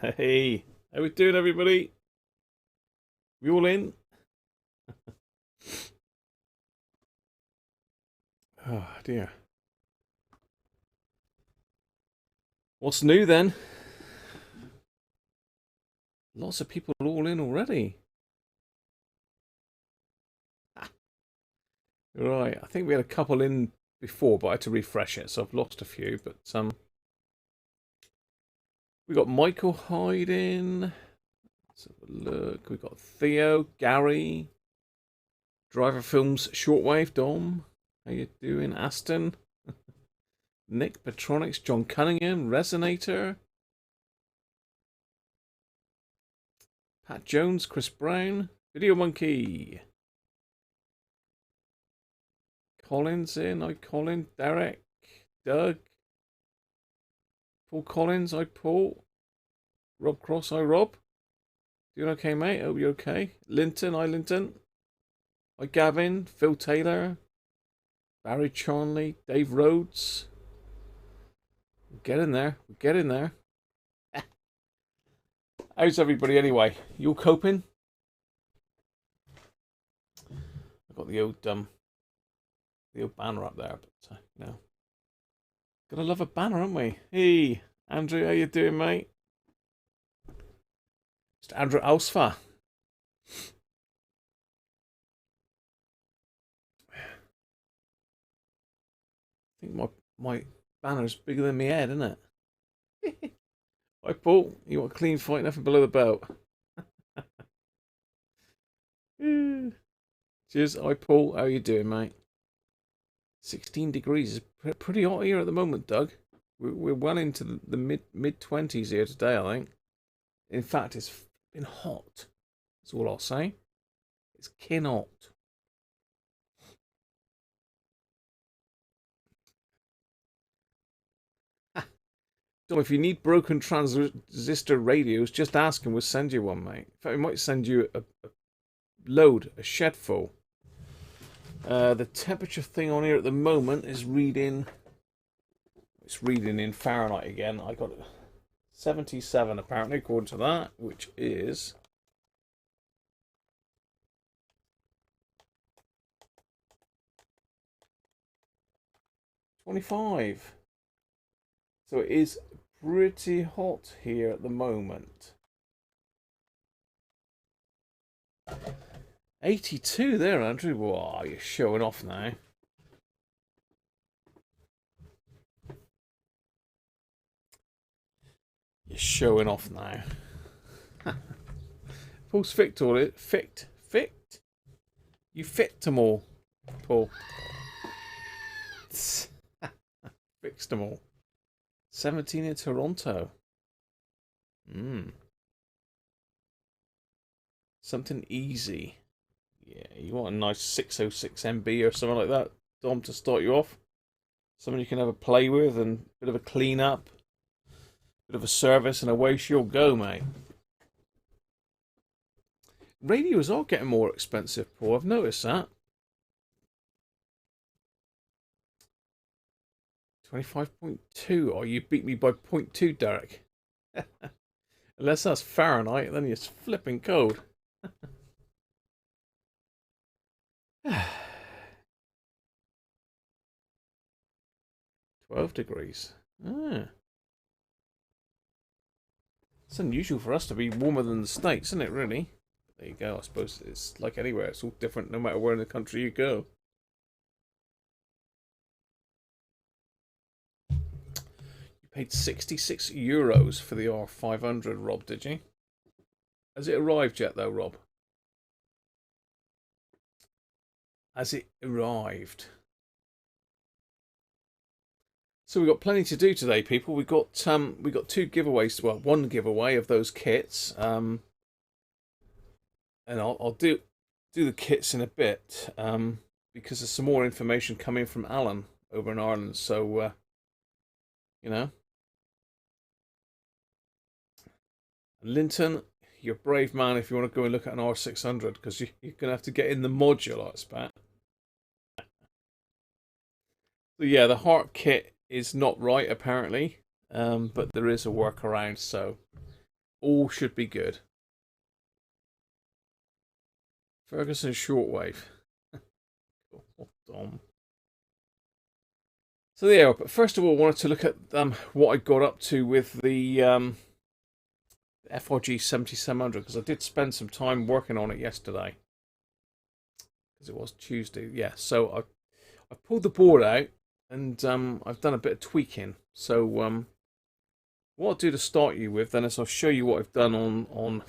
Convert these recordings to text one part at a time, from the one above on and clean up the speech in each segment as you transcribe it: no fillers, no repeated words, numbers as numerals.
Hey, how we doing, everybody? We all in? Oh dear. What's new then? Lots of people all in already. Right, I think we had a couple in before, but I had to refresh it, so I've lost a few. But we got Michael Hyde in. Let's have a look. We got Theo, Gary, Driver Films, Shortwave, Dom. How you doing, Aston? Nick, Petronics, John Cunningham, Resonator, Pat Jones, Chris Brown, Video Monkey, Collins in, I Colin, Derek, Doug, Paul Collins, I Paul, Rob Cross, I Rob. Doing okay, mate? Hope you're okay. Linton, I Linton, I Gavin, Phil Taylor, Barry Charnley, Dave Rhodes. Get in there, get in there. How's everybody anyway? You all coping? I've got the old banner up there, but you know, gotta love a banner, haven't we? Hey, Andrew, how you doing, mate? It's Andrew Ausfa. I think my banner's bigger than my head, isn't it? Hi, Paul. You want a clean fight, nothing below the belt. Cheers. Hi, Paul. How you doing, mate? 16 degrees is pretty hot here at the moment, Doug. We're well into the mid 20s here today, I think. In fact, it's been hot. That's all I'll say. It's kin hot. So if you need broken transistor radios, just ask and we'll send you one, mate. In fact, we might send you a load, a shed full. The temperature thing on here at the moment is reading. It's reading in Fahrenheit again. I got 77 apparently, according to that, which is 25. So it is pretty hot here at the moment. 82 there, Andrew. Wow, you're showing off now. You're showing off now. Paul's ficked all it. Ficked. You fit them all, Paul. Fixed them all. 17 in Toronto. Something easy. Yeah, you want a nice 606 MB or something like that, Dom, to start you off. Something you can have a play with and a bit of a clean up, bit of a service, and away she'll go, mate. Radios are getting more expensive, Paul. I've noticed that. 25.2. Oh, you beat me by 0.2, Derek. Unless that's Fahrenheit, then you're flipping cold. 12 degrees. Ah. It's unusual for us to be warmer than the States, isn't it, really? There you go. I suppose it's like anywhere. It's all different no matter where in the country you go. You paid €66 for the R500, Rob, did you? Has it arrived yet, though, Rob? Has it arrived? So we've got plenty to do today, people. We've got two giveaways. Well, one giveaway of those kits. And I'll do the kits in a bit because there's some more information coming from Alan over in Ireland. So you know, Linton, you're a brave man if you want to go and look at an R600 because you're gonna have to get in the module, I expect. So yeah, the heart kit is not right apparently, but there is a workaround. So all should be good. Ferguson shortwave. Dom. So there, but first of all, I wanted to look at what I got up to with the FRG-7700, because I did spend some time working on it yesterday, because it was Tuesday. Yeah, so I pulled the board out, and I've done a bit of tweaking. So what I'll do to start you with then is I'll show you what I've done on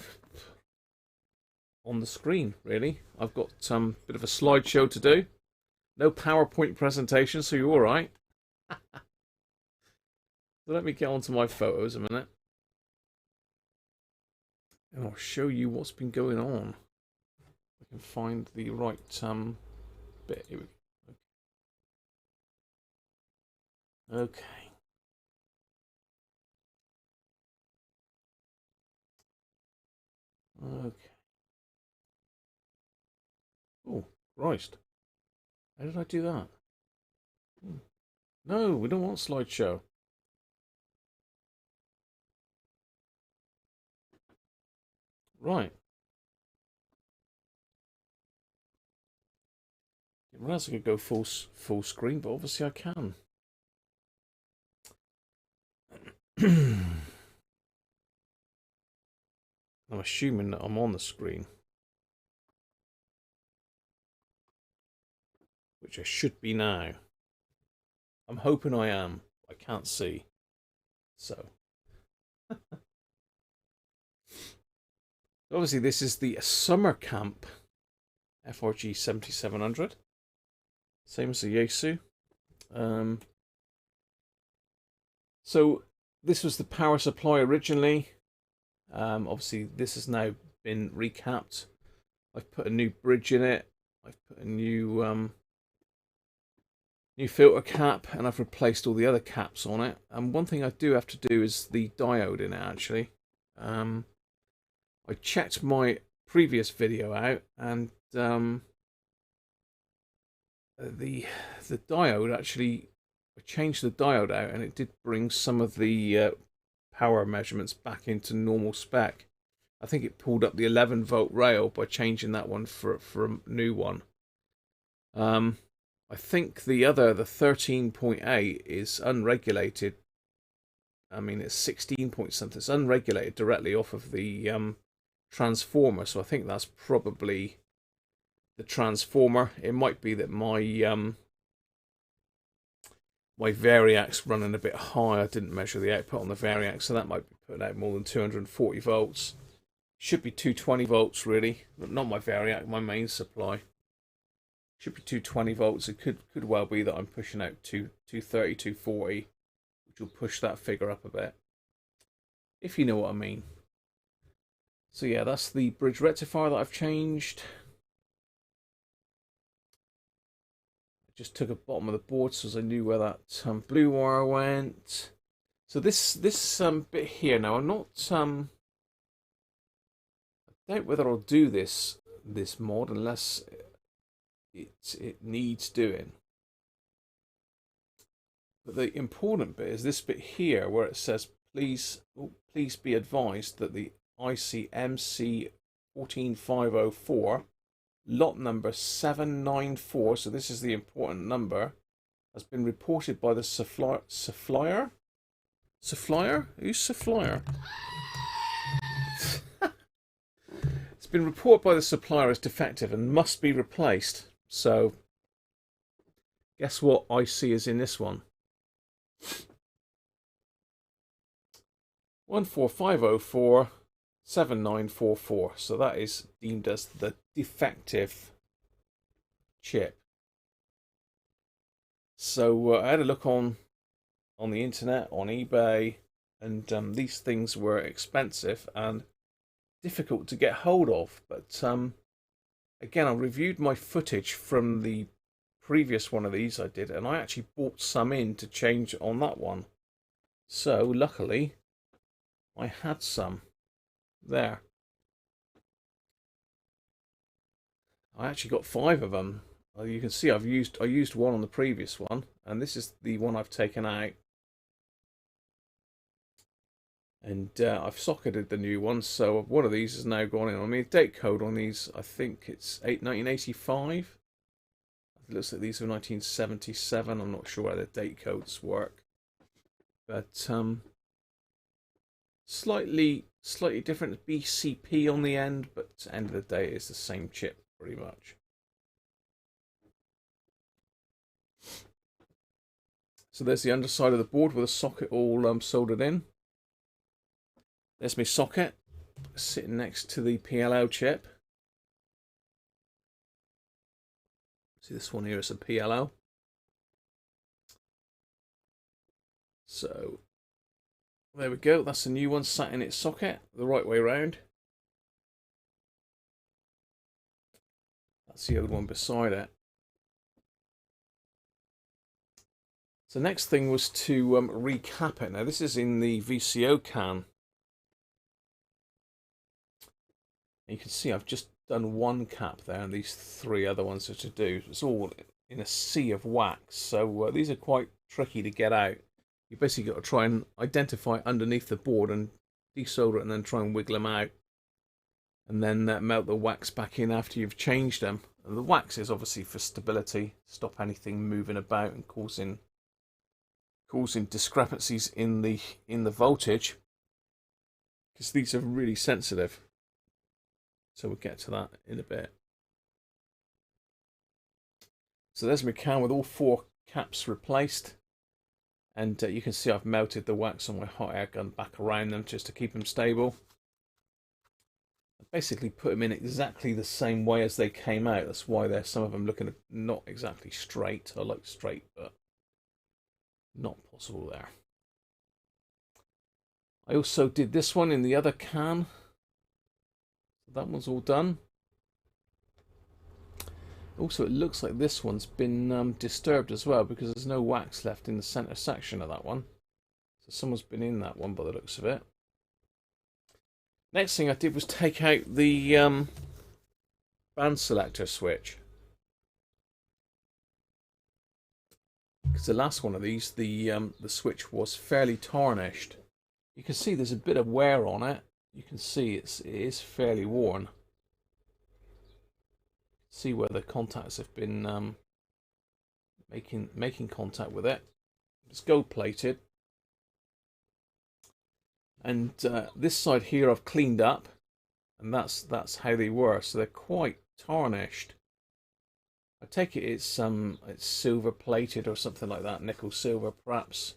the screen. Really, I've got a bit of a slideshow to do. No PowerPoint presentation, so you're all right. So let me get onto my photos a minute, and I'll show you what's been going on. I can find the right bit. Here we go. Okay. Okay. Oh, Christ. How did I do that? No, we don't want slideshow. Right. Didn't realize I could go full screen, but obviously I can. I'm assuming that I'm on the screen, which I should be now. I'm hoping I am. I can't see. So. Obviously, this is the summer camp FRG-7700. Same as the Yaesu. So this was the power supply originally. Obviously, this has now been recapped. I've put a new bridge in it. I've put a new filter cap, and I've replaced all the other caps on it. And one thing I do have to do is the diode in it, actually. I checked my previous video out, and the diode actually, I changed the diode out, and it did bring some of the power measurements back into normal spec. I think it pulled up the 11-volt rail by changing that one for a new one. I think the 13.8 is unregulated. I mean, it's 16 point something. It's unregulated directly off of the transformer, so I think that's probably the transformer. It might be that my my variac's running a bit high. I didn't measure the output on the variac, so that might be putting out more than 240 volts. Should be 220 volts really, but not my variac, my main supply. Should be 220 volts. It could well be that I'm pushing out 230, 240, which will push that figure up a bit, if you know what I mean. So yeah, that's the bridge rectifier that I've changed. I just took a bottom of the board so I knew where that blue wire went. So this bit here now, I'm not I doubt whether I'll do this mod unless it needs doing. But the important bit is this bit here where it says please be advised that the IC MC14504 lot number 794, so this is the important number, has been reported by the supplier. Who's supplier? It's been reported by the supplier as defective and must be replaced. So guess what IC is in this one? 14504 7944. So that is deemed as the defective chip. So I had a look on the internet, on eBay, and these things were expensive and difficult to get hold of. But again, I reviewed my footage from the previous one of these I did, and I actually bought some in to change on that one. So luckily I had some there. I actually got 5 of them. You can see I used one on the previous one, and this is the one I've taken out. And I've socketed the new one, so one of these has now gone in. I mean, date code on these, I think it's 1985. It looks like these are 1977. I'm not sure how the date codes work, but slightly different BCP on the end, but at the end of the day, it's the same chip pretty much. So there's the underside of the board with a socket all soldered in. There's my socket sitting next to the PLL chip. See, this one here is a PLL. So there we go. That's the new one sat in its socket the right way around. That's the other one beside it. So next thing was to recap it. Now this is in the VCO can. You can see I've just done one cap there, and these three other ones are to do. It's all in a sea of wax, so these are quite tricky to get out. You basically got to try and identify underneath the board and desolder it, and then try and wiggle them out, and then melt the wax back in after you've changed them. And the wax is obviously for stability, stop anything moving about and causing discrepancies in the voltage, because these are really sensitive. So we'll get to that in a bit. So there's my can with all four caps replaced. And you can see I've melted the wax on my hot air gun back around them just to keep them stable. I basically put them in exactly the same way as they came out. That's why there's some of them looking not exactly straight. I like straight, but not possible there. I also did this one in the other can. That one's all done. Also, it looks like this one's been disturbed as well, because there's no wax left in the center section of that one. So someone's been in that one by the looks of it. Next thing I did was take out the band selector switch, because the last one of these, the switch was fairly tarnished. You can see there's a bit of wear on it. You can see it is fairly worn. See where the contacts have been making contact with it. It's gold plated, and this side here I've cleaned up, and that's how they were. So they're quite tarnished. I take it it's silver plated or something like that, nickel silver perhaps.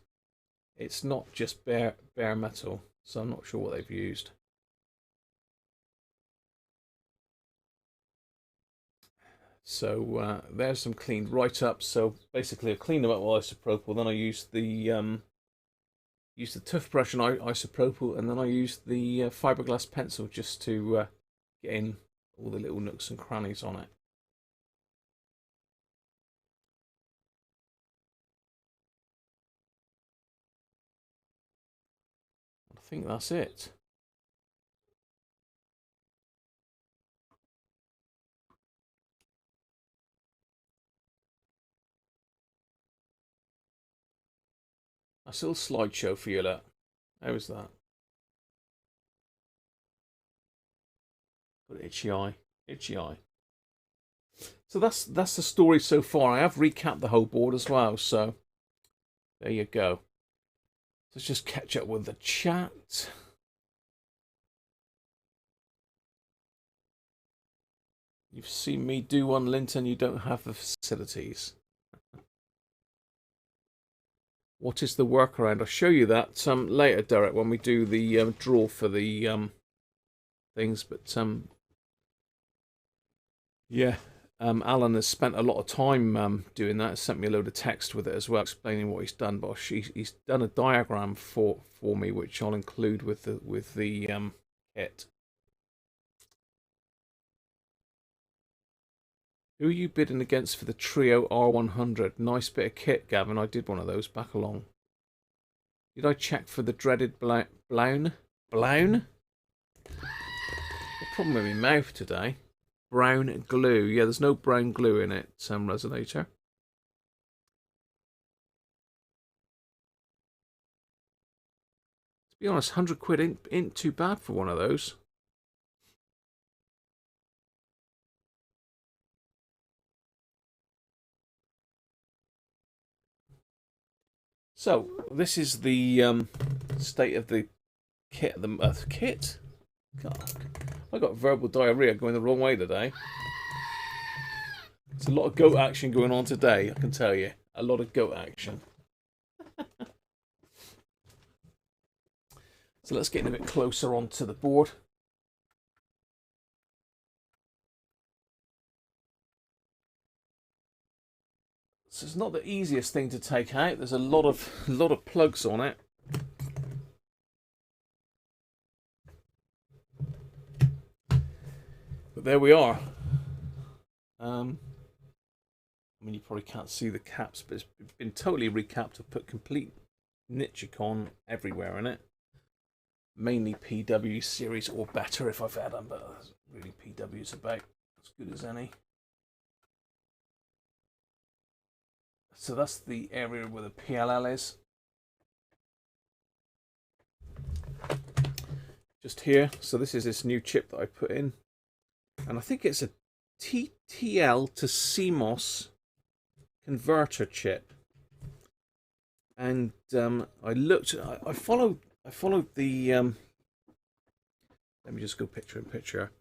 It's not just bare metal, so I'm not sure what they've used. So there's some cleaned right up. So basically I cleaned them up with isopropyl, then I used the toothbrush and isopropyl, and then I used the fiberglass pencil just to get in all the little nooks and crannies on it. I think that's it. Nice little slideshow for you, look. How was that? Got itchy eye. Itchy eye. So that's the story so far. I have recapped the whole board as well, so there you go. Let's just catch up with the chat. You've seen me do one, Linton. You don't have the facilities. What is the workaround? I'll show you that later, Derek, when we do the draw for the things. But yeah, Alan has spent a lot of time doing that. He sent me a load of text with it as well, explaining what he's done. But he's done a diagram for me, which I'll include with the kit. Who are you bidding against for the Trio R100? Nice bit of kit, Gavin. I did one of those back along. Did I check for the dreaded blown? Blown? Problem with my mouth today. Brown glue. Yeah, there's no brown glue in it, Resonator. It's be honest, 100 quid ain't too bad for one of those. So this is the state of the kit. Kit. God, I got verbal diarrhea going the wrong way today. There's a lot of goat action going on today, I can tell you. A lot of goat action. So let's get a bit closer onto the board. So it's not the easiest thing to take out. There's a lot of plugs on it. But there we are. I mean, you probably can't see the caps, but it's been totally recapped. I've put complete Nichicon everywhere in it. Mainly PW series or better if I've had them, but really PW's about as good as any. So that's the area where the PLL is. Just here. So this is this new chip that I put in. And I think it's a TTL to CMOS converter chip. And I looked, I followed the, let me just go picture in picture.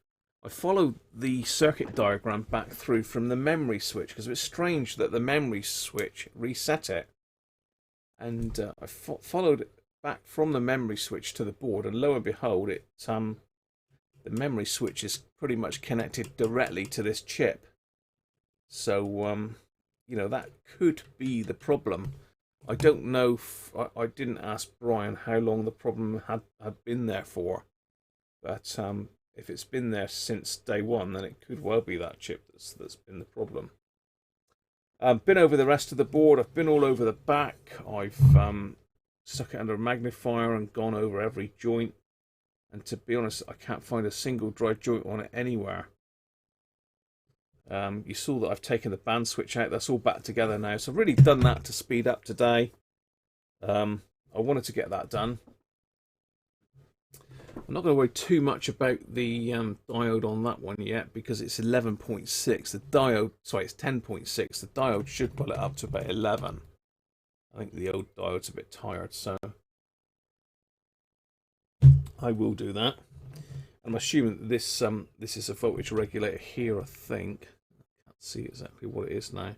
I followed the circuit diagram back through from the memory switch because it was strange that the memory switch reset it. And I followed it back from the memory switch to the board, and lo and behold, the memory switch is pretty much connected directly to this chip. So, you know, that could be the problem. I don't know if, I didn't ask Brian how long the problem had been there for, but if it's been there since day one, then it could well be that chip that's been the problem. I've been over the rest of the board. I've been all over the back. I've stuck it under a magnifier and gone over every joint. And to be honest, I can't find a single dry joint on it anywhere. You saw that I've taken the band switch out. That's all back together now. So I've really done that to speed up today. I wanted to get that done. I'm not going to worry too much about the diode on that one yet because it's 11.6. The diode, sorry, it's 10.6. The diode should pull it up to about 11. I think the old diode's a bit tired, so I will do that. I'm assuming that this is a voltage regulator here, I think. I can't see exactly what it is now.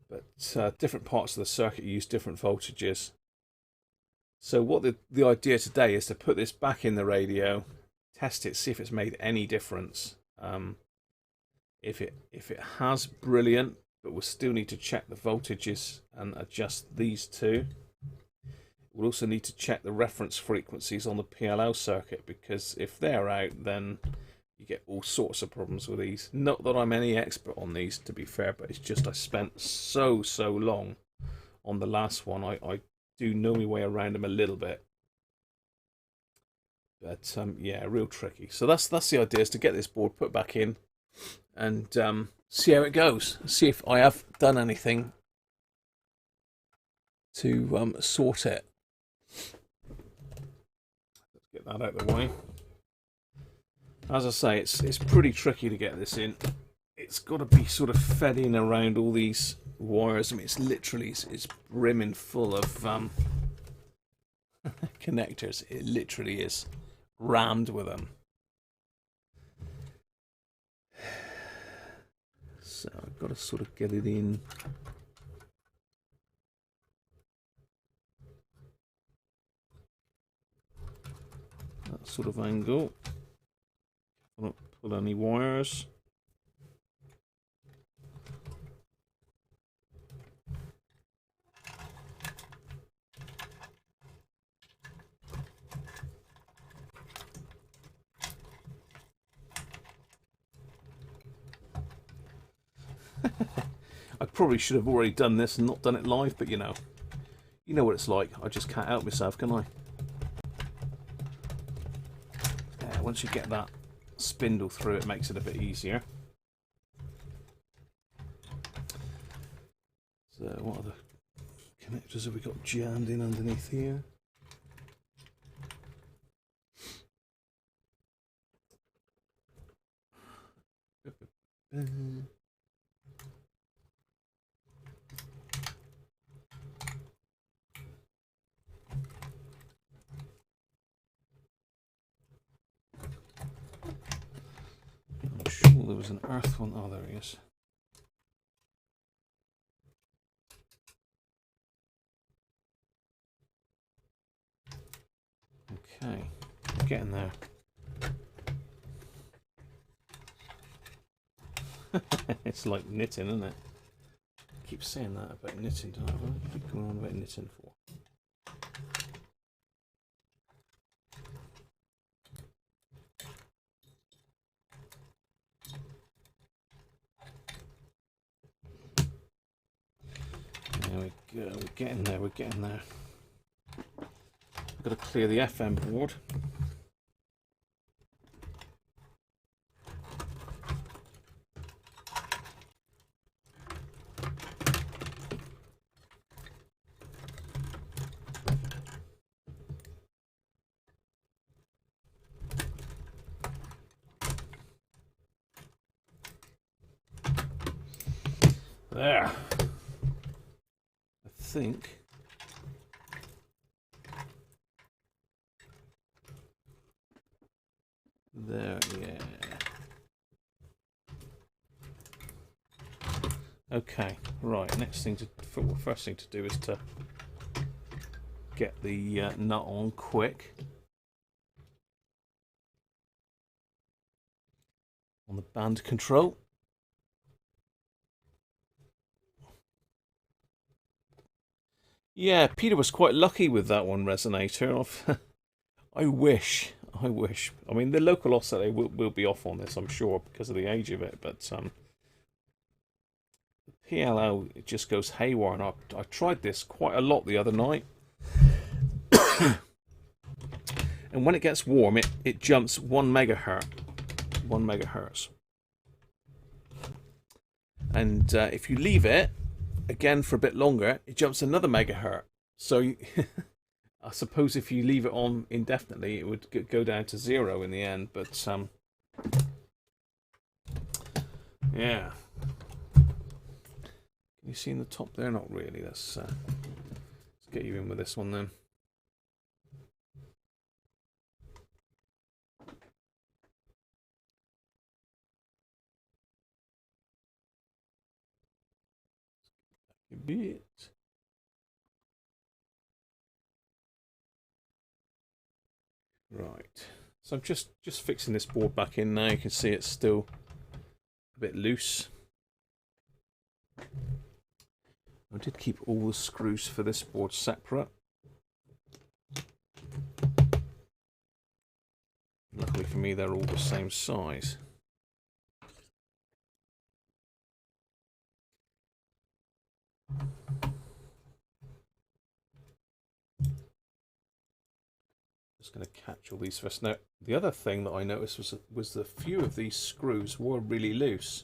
But different parts of the circuit use different voltages. So what the idea today is to put this back in the radio, test it, see if it's made any difference. If it has, brilliant, but we'll still need to check the voltages and adjust these two. We'll also need to check the reference frequencies on the PLL circuit, because if they're out, then you get all sorts of problems with these. Not that I'm any expert on these, to be fair, but it's just I spent so long on the last one. I do know my way around them a little bit, but yeah, real tricky. So that's the idea, is to get this board put back in and see how it goes. See if I have done anything to sort it. Let's get that out of the way. As I say, it's pretty tricky to get this in. It's got to be sort of fed in around all these wires. I mean, it's literally it's brimming full of connectors. It literally is rammed with them. So I've got to sort of get it in. That sort of angle. I don't pull any wires. I probably should have already done this and not done it live, but you know what it's like. I just can't help myself, can I? Yeah, once you get that spindle through, it makes it a bit easier. So what are the connectors have we got jammed in underneath here? I'm sure there was an earth one. Oh, there he is. Okay, we're getting there. It's like knitting, isn't it? I keep saying that about knitting, don't I? What do I keep going on about knitting for? There we go, we're getting there, we're getting there. I've got to clear the FM board. There. I think there, yeah. Okay, right. Next thing to, first thing to do is to get the nut on quick on the band control. Yeah, Peter was quite lucky with that one resonator. I wish. I mean, the local oscillator will be off on this, I'm sure, because of the age of it. But the PLO, it just goes haywire. And I tried this quite a lot the other night. And when it gets warm, it jumps 1 megahertz. 1 megahertz. And if you leave it, again for a bit longer, it jumps another megahertz. So I suppose if you leave it on indefinitely, it would go down to 0 in the end. But yeah. Can you see in the top there? Not really. Let's get you in with this one then. A bit. Right. So I'm just fixing this board back in now. You can see it's still a bit loose. I did keep all the screws for this board separate. Luckily for me, they're all the same size. Just going to catch all these first. Now, the other thing that I noticed was a few of these screws were really loose,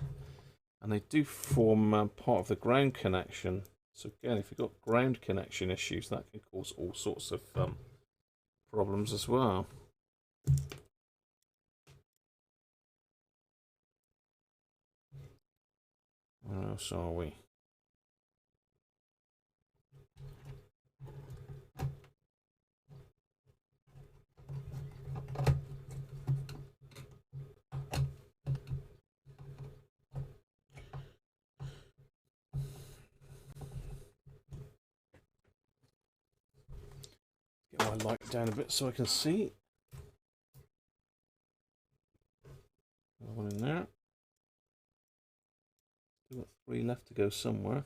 and they do form part of the ground connection. So again, if you've got ground connection issues, that can cause all sorts of problems as well. Where else are we? Get my light down a bit so I can see. Another one in there. Still got 3 left to go somewhere.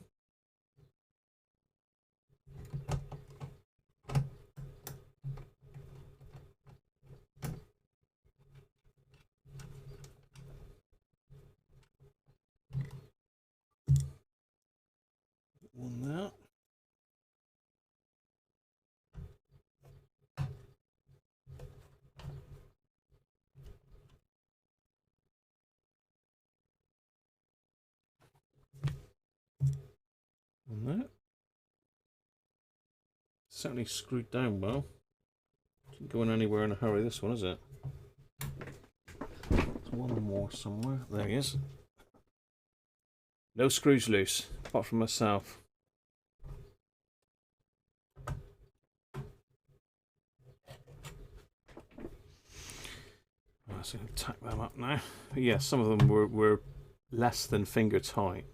One there. One there. Certainly screwed down well. Isn't going anywhere in a hurry, this one, is it? There's one more somewhere. There he is. No screws loose, apart from myself. So I'm going to tack them up now. But yeah, some of them were less than finger tight.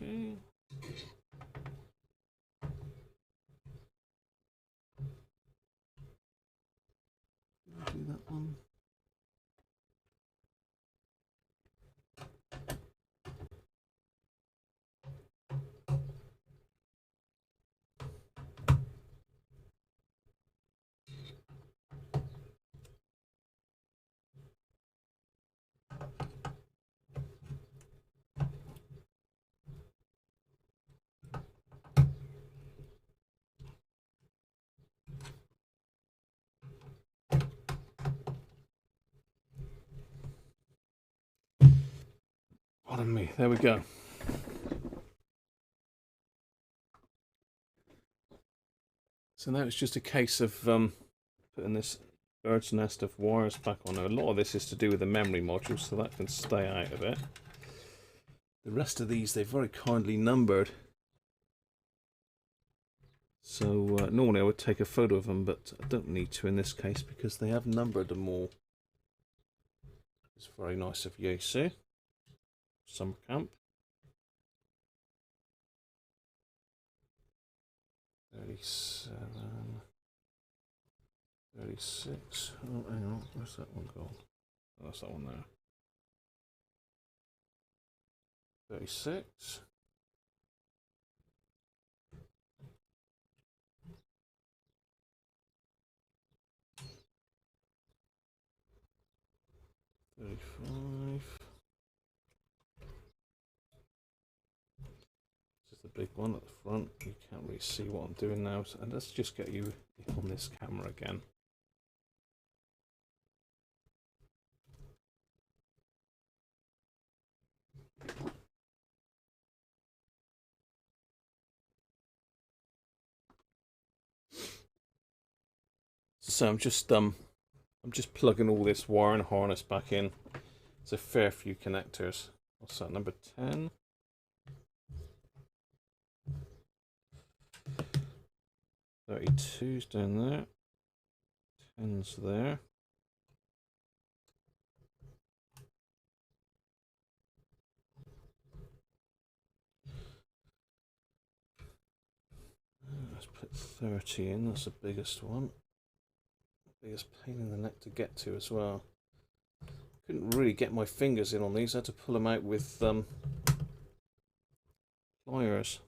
Okay. Do that one. Pardon me, there we go. So now it's just a case of putting this bird's nest of wires back on. Now, a lot of this is to do with the memory module, so that can stay out of it. The rest of these, they've very kindly numbered. So normally I would take a photo of them, but I don't need to in this case because they have numbered them all. It's very nice of Yaesu. Summer camp. 37, 36. Oh, hang on, where's that one gone? Oh, that's that one there. 36. 35. This is the big one at the front. You can't really see what I'm doing now. So, and let's just get you on this camera again. So I'm just plugging all this wire and harness back in. It's a fair few connectors. What's that, number 10? 32's down there. 10's there. Let's put 30 in, that's the biggest one. Biggest pain in the neck to get to as well. Couldn't really get my fingers in on these. I had to pull them out with pliers.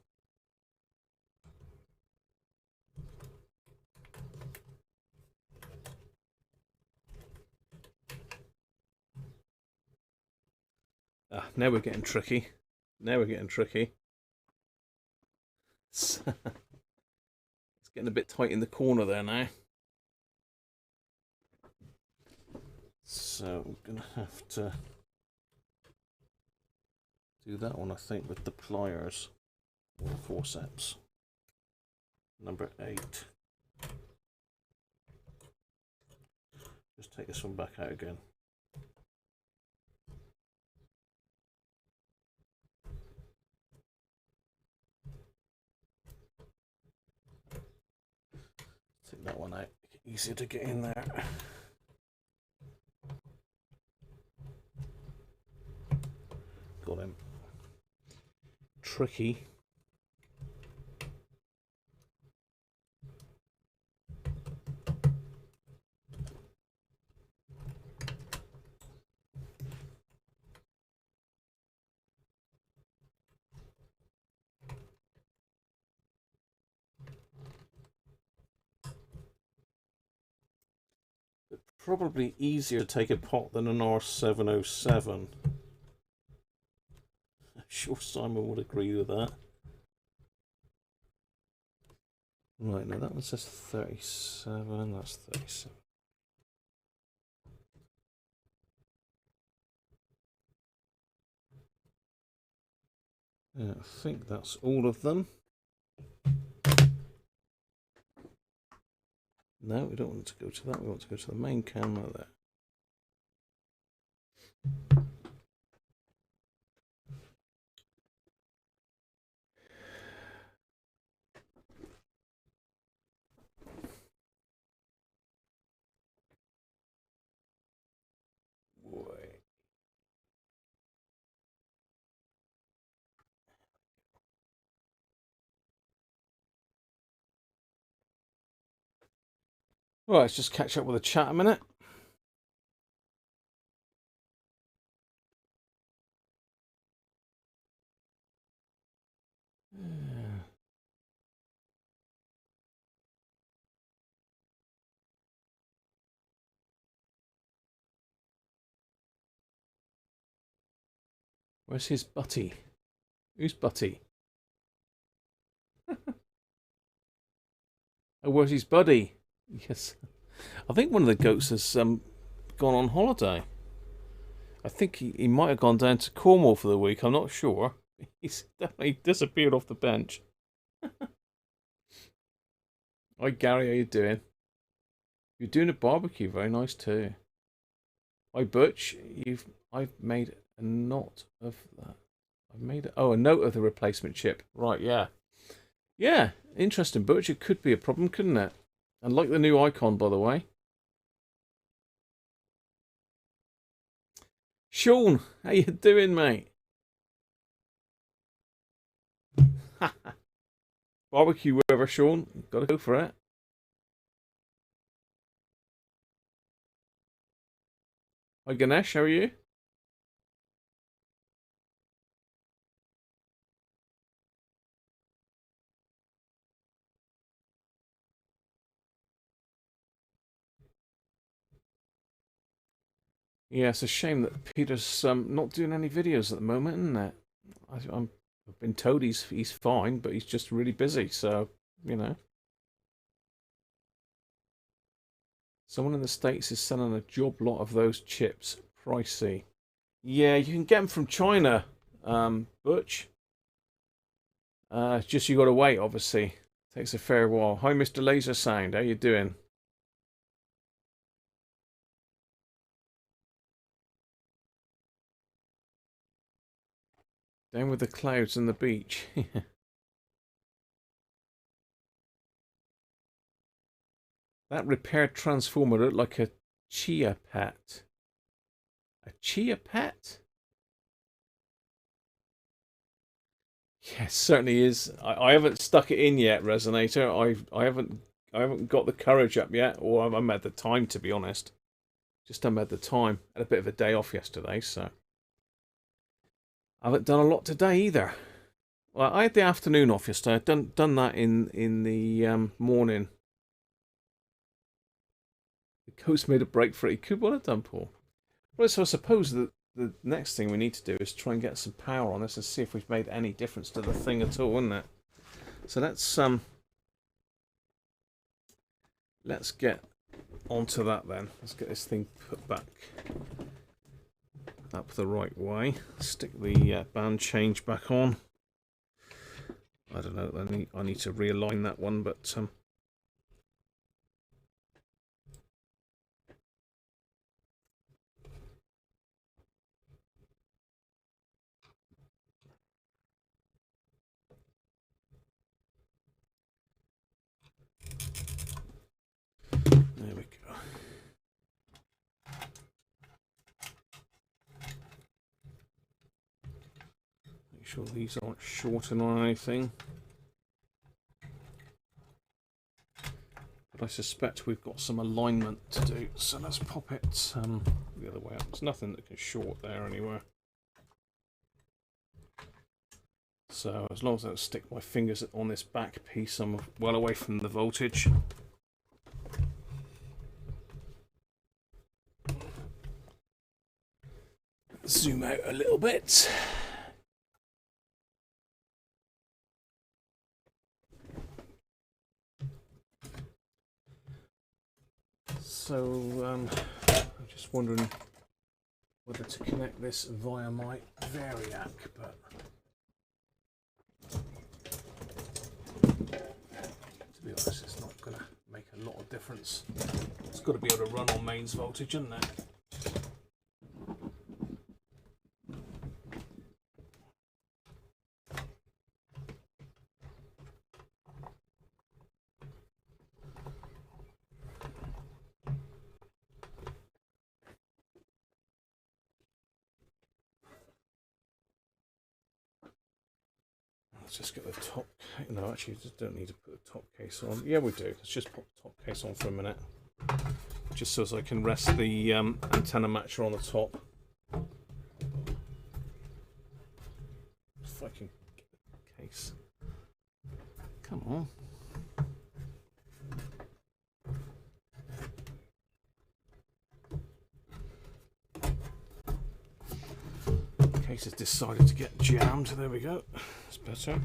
Ah, now we're getting tricky. Now we're getting tricky. It's getting a bit tight in the corner there now. So I'm going to have to do that one, I think, with the pliers or the forceps. Number 8. Just take this one back out again. Take that one out. Easier to get in there. Got him. Tricky. But probably easier to take apart than an R707. I'm sure Simon would agree with that. Right, now that one says 37, that's 37. I think that's all of them. No, we don't want to go to that. We want to go to the main camera there. Right, let's just catch up with the chat a minute. Where's his butty? Who's butty? Oh, where's his buddy? Yes. I think one of the goats has gone on holiday. I think he might have gone down to Cornwall for the week. I'm not sure. He's definitely disappeared off the bench. Hi Gary, how you doing? You're doing a barbecue, very nice too. Hi Butch, I've made a note of that. I've made a note of the replacement chip. Right, yeah. Yeah, interesting Butch. It could be a problem, couldn't it? And like the new icon, by the way. Sean, how you doing, mate? Barbecue wherever, Sean. Gotta go for it. Hi Ganesh, how are you? Yeah, it's a shame that Peter's not doing any videos at the moment, isn't it? I've been told he's fine, but he's just really busy. So you know, someone in the States is selling a job lot of those chips. Pricey. Yeah, you can get them from China, Butch. Just you got to wait. Obviously, takes a fair while. Hi, Mr. Laser Sound. How you doing? Down with the clouds and the beach. That repaired transformer looked like a chia pet. A chia pet? Yes, certainly is. I haven't stuck it in yet, Resonator. I haven't got the courage up yet, or I haven't had the time, to be honest. Just haven't had the time. Had a bit of a day off yesterday, so I haven't done a lot today either. Well, I had the afternoon off yesterday. I'd done that in the morning. The coast made a break for it. He could well have done, Paul. Right, so I suppose that the next thing we need to do is try and get some power on this and see if we've made any difference to the thing at all, isn't it? So let's get onto that then. Let's get this thing put back up the right way. Stick the band change back on. I don't know. I need to realign that one, but there we go. Make sure these aren't shorting on anything. But I suspect we've got some alignment to do, so let's pop it the other way up. There's nothing that can short there anywhere. So as long as I don't stick my fingers on this back piece, I'm well away from the voltage. Zoom out a little bit. So I'm just wondering whether to connect this via my Variac, but difference. It's got to be able to run on mains voltage, isn't it? Let's just get the top. No, actually, you just don't need to put the top case on. Yeah, we do. Let's just put the top case on for a minute, just so as I can rest the antenna matcher on the top. If I can get the case. Come on. Case has decided to get jammed. There we go. It's better.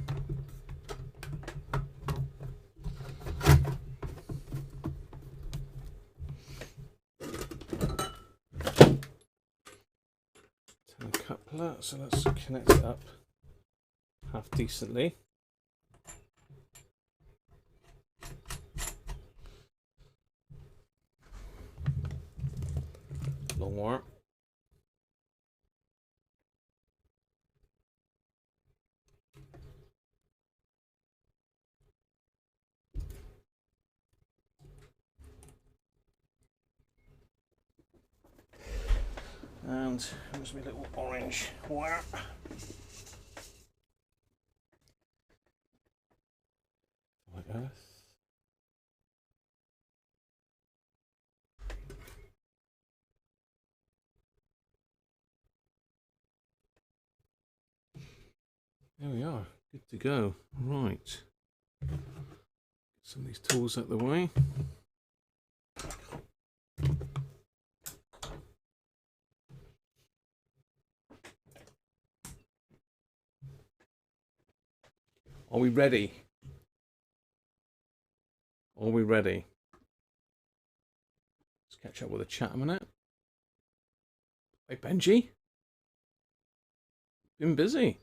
Antenna coupler. So let's connect it up half decently. Long wire. And here's my little orange wire. Like that. There we are, good to go. Right. Get some of these tools out of the way. Are we ready? Are we ready? Let's catch up with the chat a minute. Hey Benji. Been busy.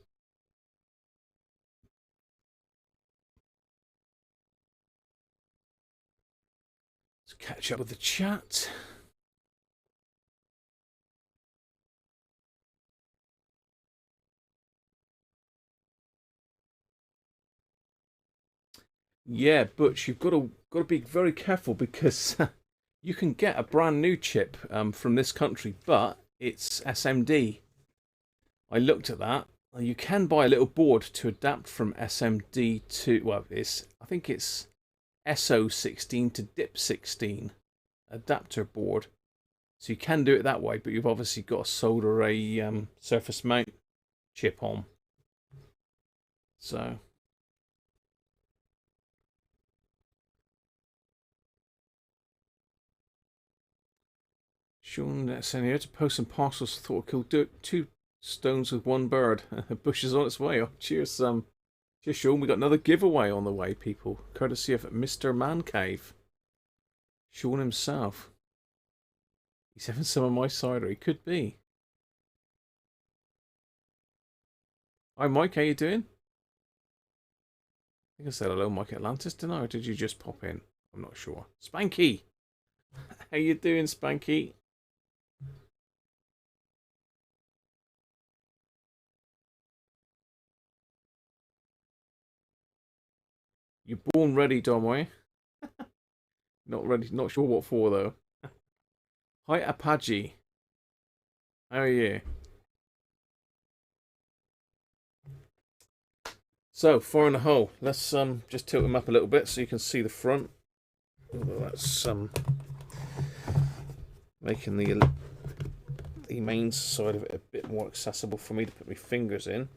Let's catch up with the chat. Yeah, Butch, you've got to be very careful because you can get a brand new chip from this country, but it's SMD. I looked at that. You can buy a little board to adapt from SMD to, well, I think it's SO16 to DIP16 adapter board. So you can do it that way, but you've obviously got to solder a surface mount chip on. So Sean saying here to post some parcels. Thought I could do 2 stones with 1 bird. Bush is on its way. Oh, cheers, cheers, Sean. We got another giveaway on the way, people, courtesy of Mr. Man Cave. Sean himself. He's having some of my cider. He could be. Hi, Mike. How you doing? I think I said hello, Mike Atlantis, didn't I? Or did you just pop in? I'm not sure. Spanky. How you doing, Spanky? You're born ready, Domway. Not ready. Not sure what for though. Hi, Apache. How are you? So, fire in the hole. Let's just tilt them up a little bit so you can see the front. Although that's making the main side of it a bit more accessible for me to put my fingers in.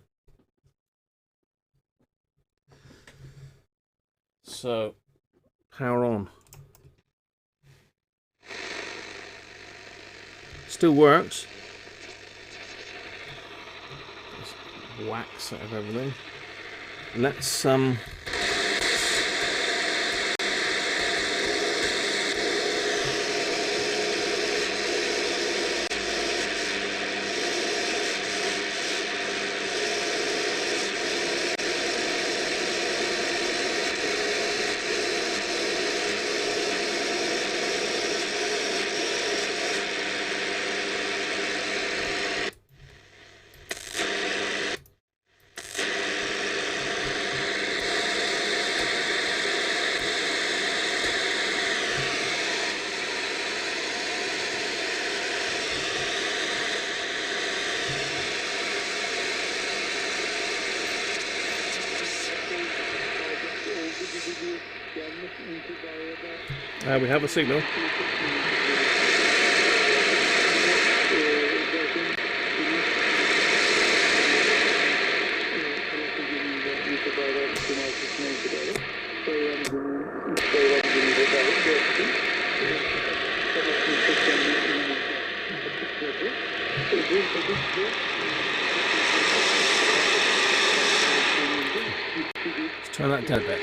So, power on. Still works. Just wax out of everything. Let's We have a signal. Let's turn that down a bit.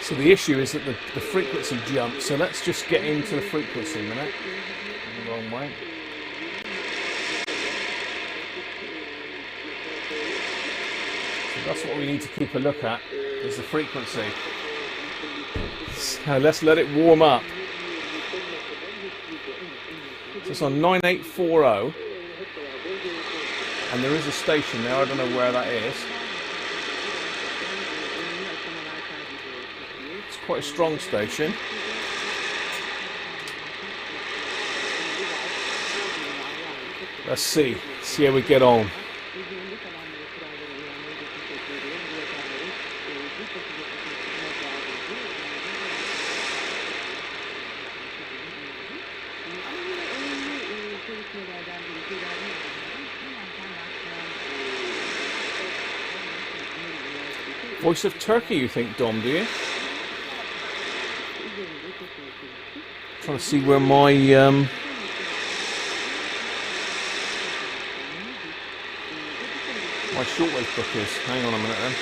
So the issue is that the frequency jumped, so let's just get into the frequency a minute. The wrong way. So that's what we need to keep a look at, is the frequency. So let's let it warm up. So it's on 9840, and there is a station there, I don't know where that is. Quite a strong station. Let's see how we get on. Voice of Turkey, you think, Dom, do you? Trying to see where my my shortwave book is. Hang on a minute then.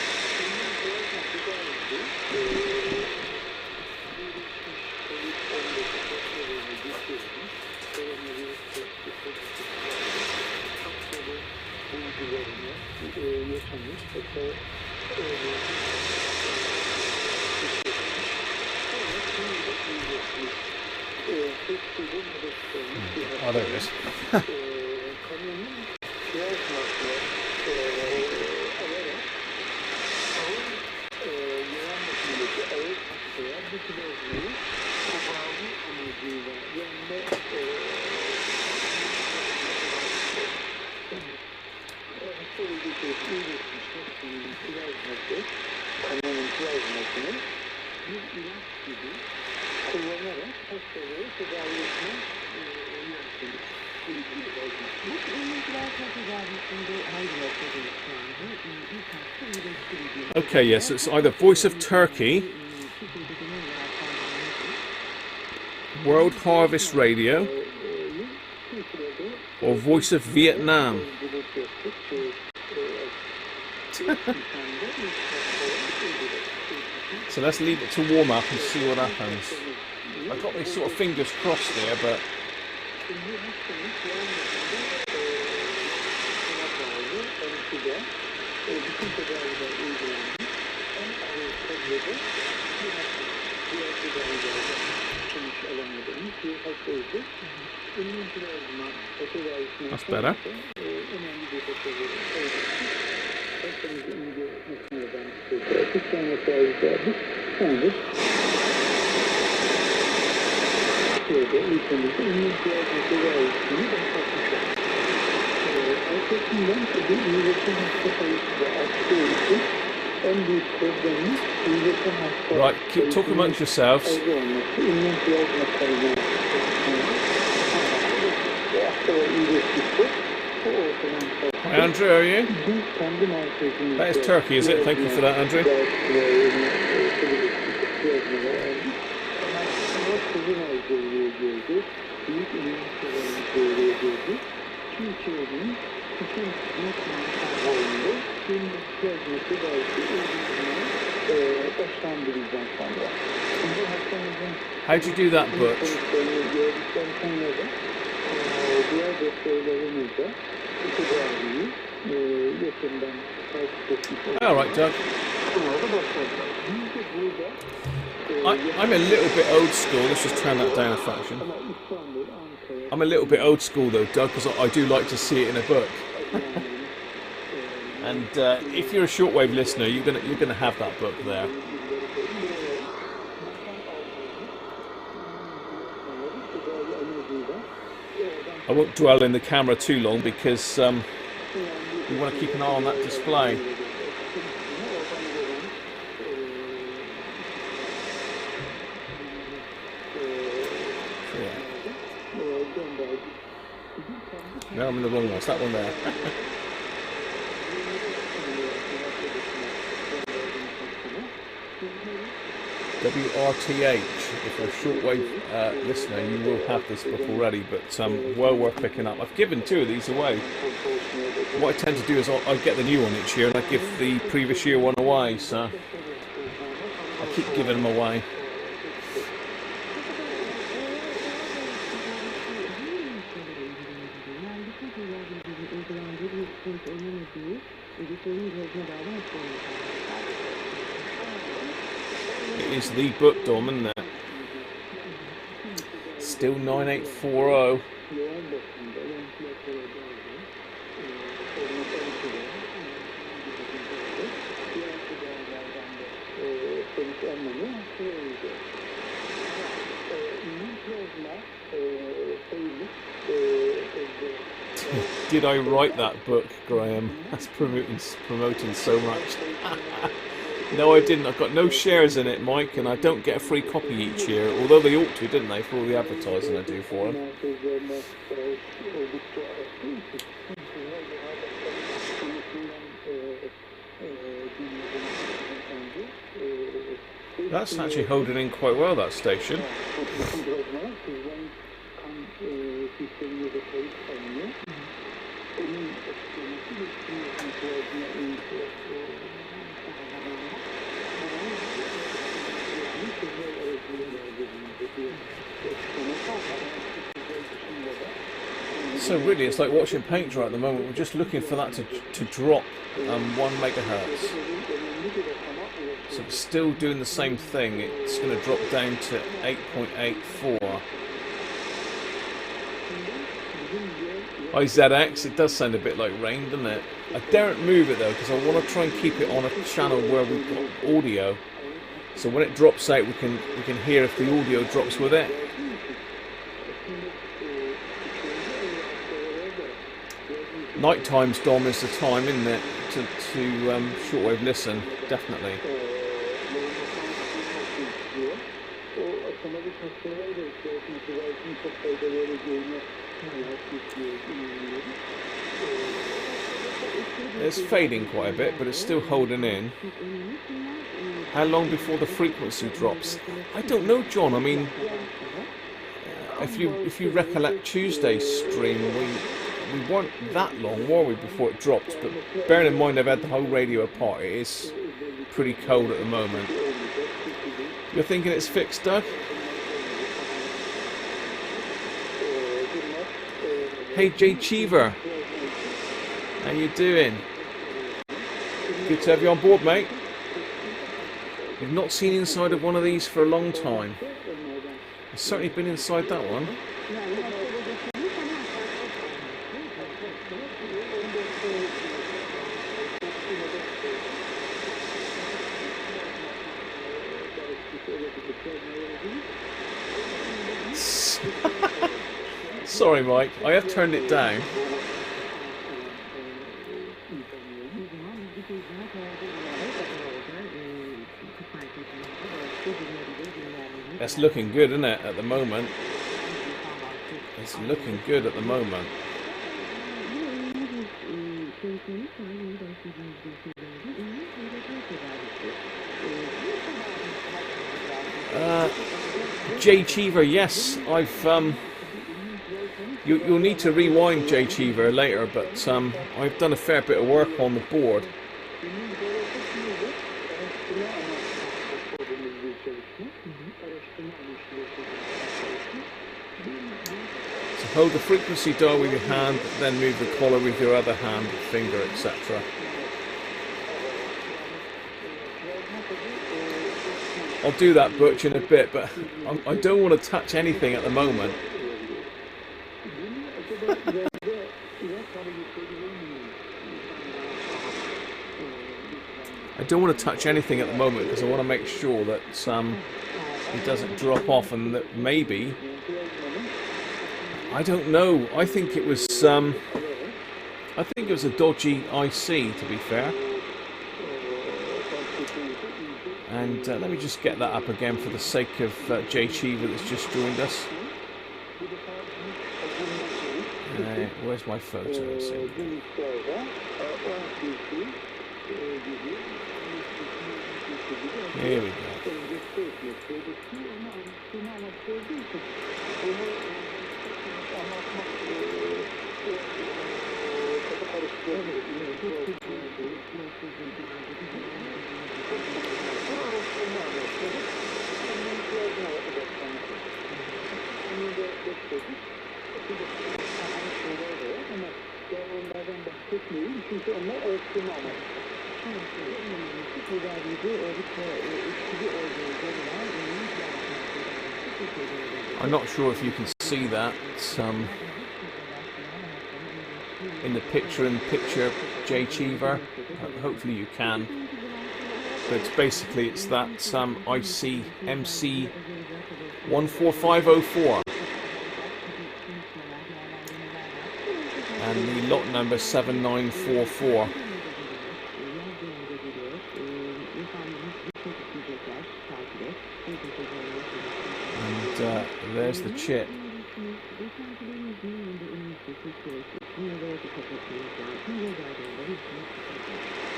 Oh, there it is. Okay, yes, it's either Voice of Turkey, World Harvest Radio, or Voice of Vietnam. So let's leave it to warm up and see what happens. I've got my sort of fingers crossed there, but that's better. Right, keep talking amongst yourselves. Hi Andrew, how are you? That is Turkey, is it? Thank you for that, Andrew. How'd you do that, Butch? All right, Doug. I'm a little bit old school. Let's just turn that down a fraction. I'm a little bit old school though, Doug, because I do like to see it in a book. And if you're a shortwave listener, you're gonna have that book there. I won't dwell in the camera too long because we want to keep an eye on that display. No, I'm in the wrong one. It's that one there. WRTH. If you're a shortwave listener, you will have this book already, but well worth picking up. I've given 2 of these away. What I tend to do is I get the new one each year and I give the previous year one away, so I keep giving them away. It is the book, Dom, isn't it? Still 9840. Did I write that book, Graham? That's promoting so much. No, I didn't. I've got no shares in it, Mike, and I don't get a free copy each year, although they ought to, didn't they, for all the advertising I do for them. That's actually holding in quite well, that station. So really, it's like watching paint dry at the moment. We're just looking for that to drop 1 megahertz. So it's still doing the same thing. It's going to drop down to 8.84. IZX, it does sound a bit like rain, doesn't it? I daren't move it though, because I want to try and keep it on a channel where we've got audio. So when it drops out, we can hear if the audio drops with it. Night times, Dom, is the time, isn't it, to shortwave listen, definitely. It's fading quite a bit, but it's still holding in. How long before the frequency drops? I don't know, John. I mean, if you recollect Tuesday's stream, we weren't that long, were we, before it dropped? But bearing in mind I've had the whole radio apart, it is pretty cold at the moment. You're thinking it's fixed, Doug? Hey, Jay Cheever. How you doing? Good to have you on board, mate. We've not seen inside of one of these for a long time. I've certainly been inside that one. Sorry, Mike. I have turned it down. That's looking good, isn't it, at the moment? It's looking good at the moment. Jay Cheever, yes, I've you'll need to rewind Jay Cheever later, but I've done a fair bit of work on the board. So hold the frequency dial with your hand, then move the collar with your other hand, finger, etc. I'll do that, Butch, in a bit, but I don't want to touch anything at the moment. I don't want to touch anything at the moment because I want to make sure that it doesn't drop off, and that maybe, I don't know. I think it was a dodgy IC, to be fair. And let me just get that up again for the sake of Jay Cheever that's just joined us. Where's my photos? Here we go. I'm not sure if you can see that in the picture-in-picture J Cheever. Hopefully you can. But it's that IC MC 14504 and the lot number 7944. And there's the chip.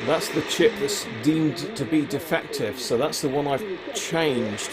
That's the chip that's deemed to be defective, so that's the one I've changed.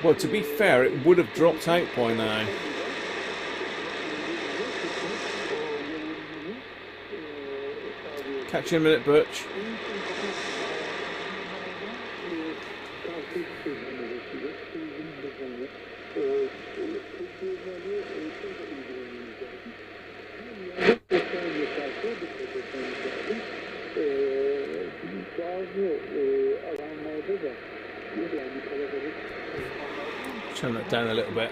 Well, to be fair, it would have dropped out by now. Catch you in a minute, Butch. Turn that down a little bit.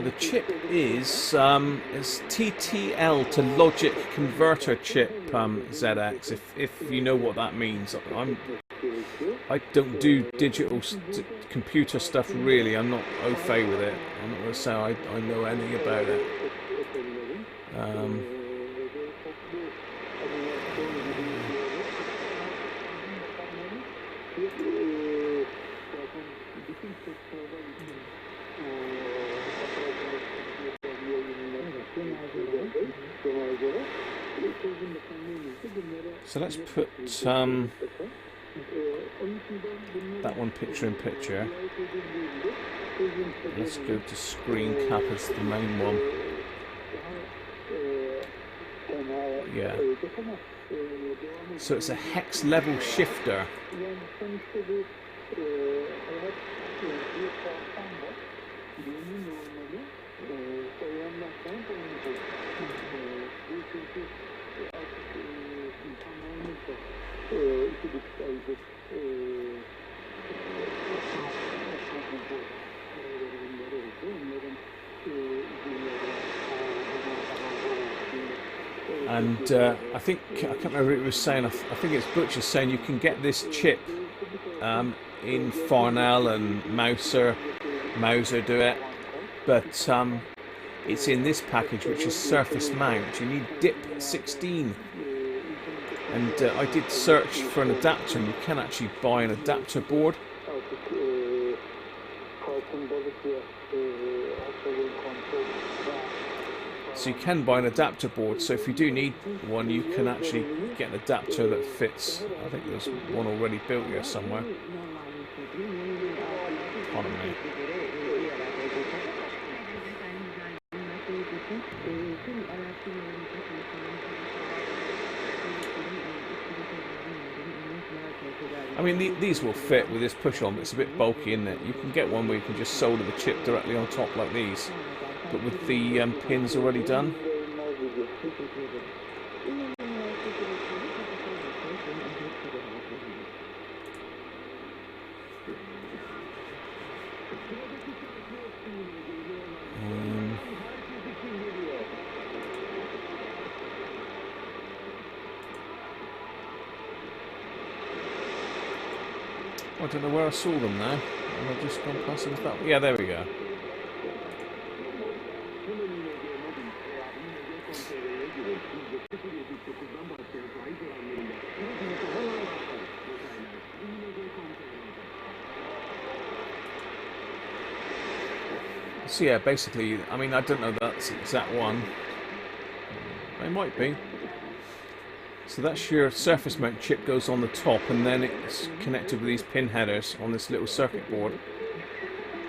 The chip is TTL to logic converter chip ZX. If you know what that means, I don't do digital computer stuff really. I'm not au fait with it. I'm not going to say I know anything about it. So let's put that one picture in picture. Let's go to screen cap as the main one. Yeah. So it's a hex level shifter. And I think, I can't remember what it was saying, I think it's Butcher saying you can get this chip in Farnell and Mauser do it, but it's in this package which is surface mount. You need DIP 16. And I did search for an adapter, and you can actually buy an adapter board. So you can buy an adapter board, so if you do need one, you can actually get an adapter that fits. I think there's one already built here somewhere. Pardon me. I mean, these will fit with this push-on, but it's a bit bulky, isn't it? You can get one where you can just solder the chip directly on top like these, but with the pins already done. I don't know where I saw them now. Have I just gone past them? Yeah, there we go. So yeah, basically, I mean, I don't know that's the exact one. It might be. So that's your surface mount chip goes on the top, and then it's connected with these pin headers on this little circuit board.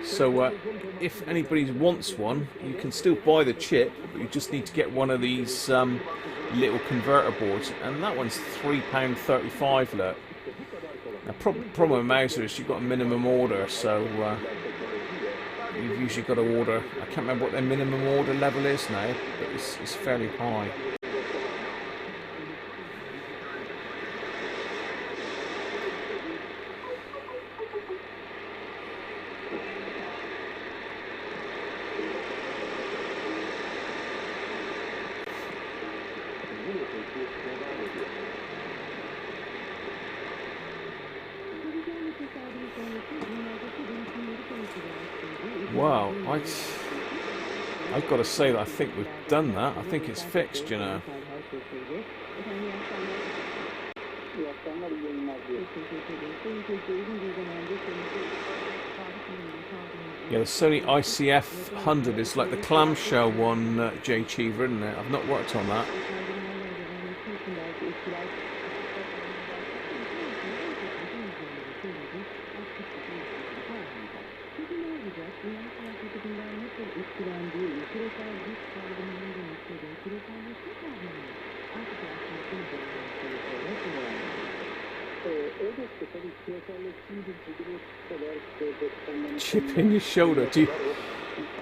So if anybody wants one, you can still buy the chip, but you just need to get one of these little converter boards, and that one's £3.35. Look. Now, problem with Mauser is you've got a minimum order, so you've usually got to order. I can't remember what their minimum order level is now, but it's fairly high. Wow, I've got to say that I think we've done that. I think it's fixed, you know. Yeah, the Sony ICF 100 is like the clamshell one, J Cheever, isn't it? I've not worked on that. Chip in your shoulder. Do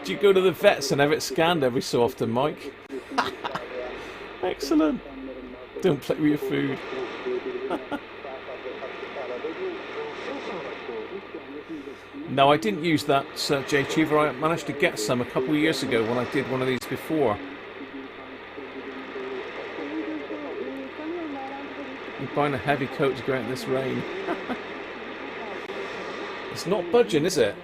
you go to the vets and have it scanned every so often, Mike? Excellent. Don't play with your food. No, I didn't use that J Cheever. I managed to get some a couple of years ago when I did one of these before. You're buying a heavy coat to go out in this rain. It's not budging, is it?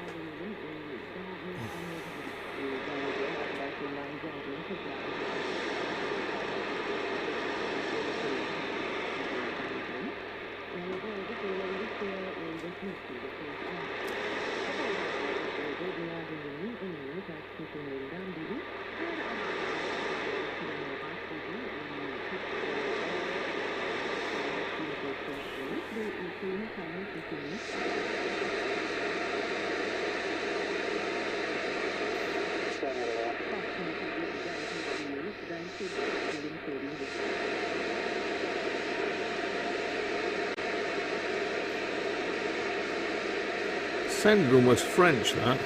Sounded almost French, that.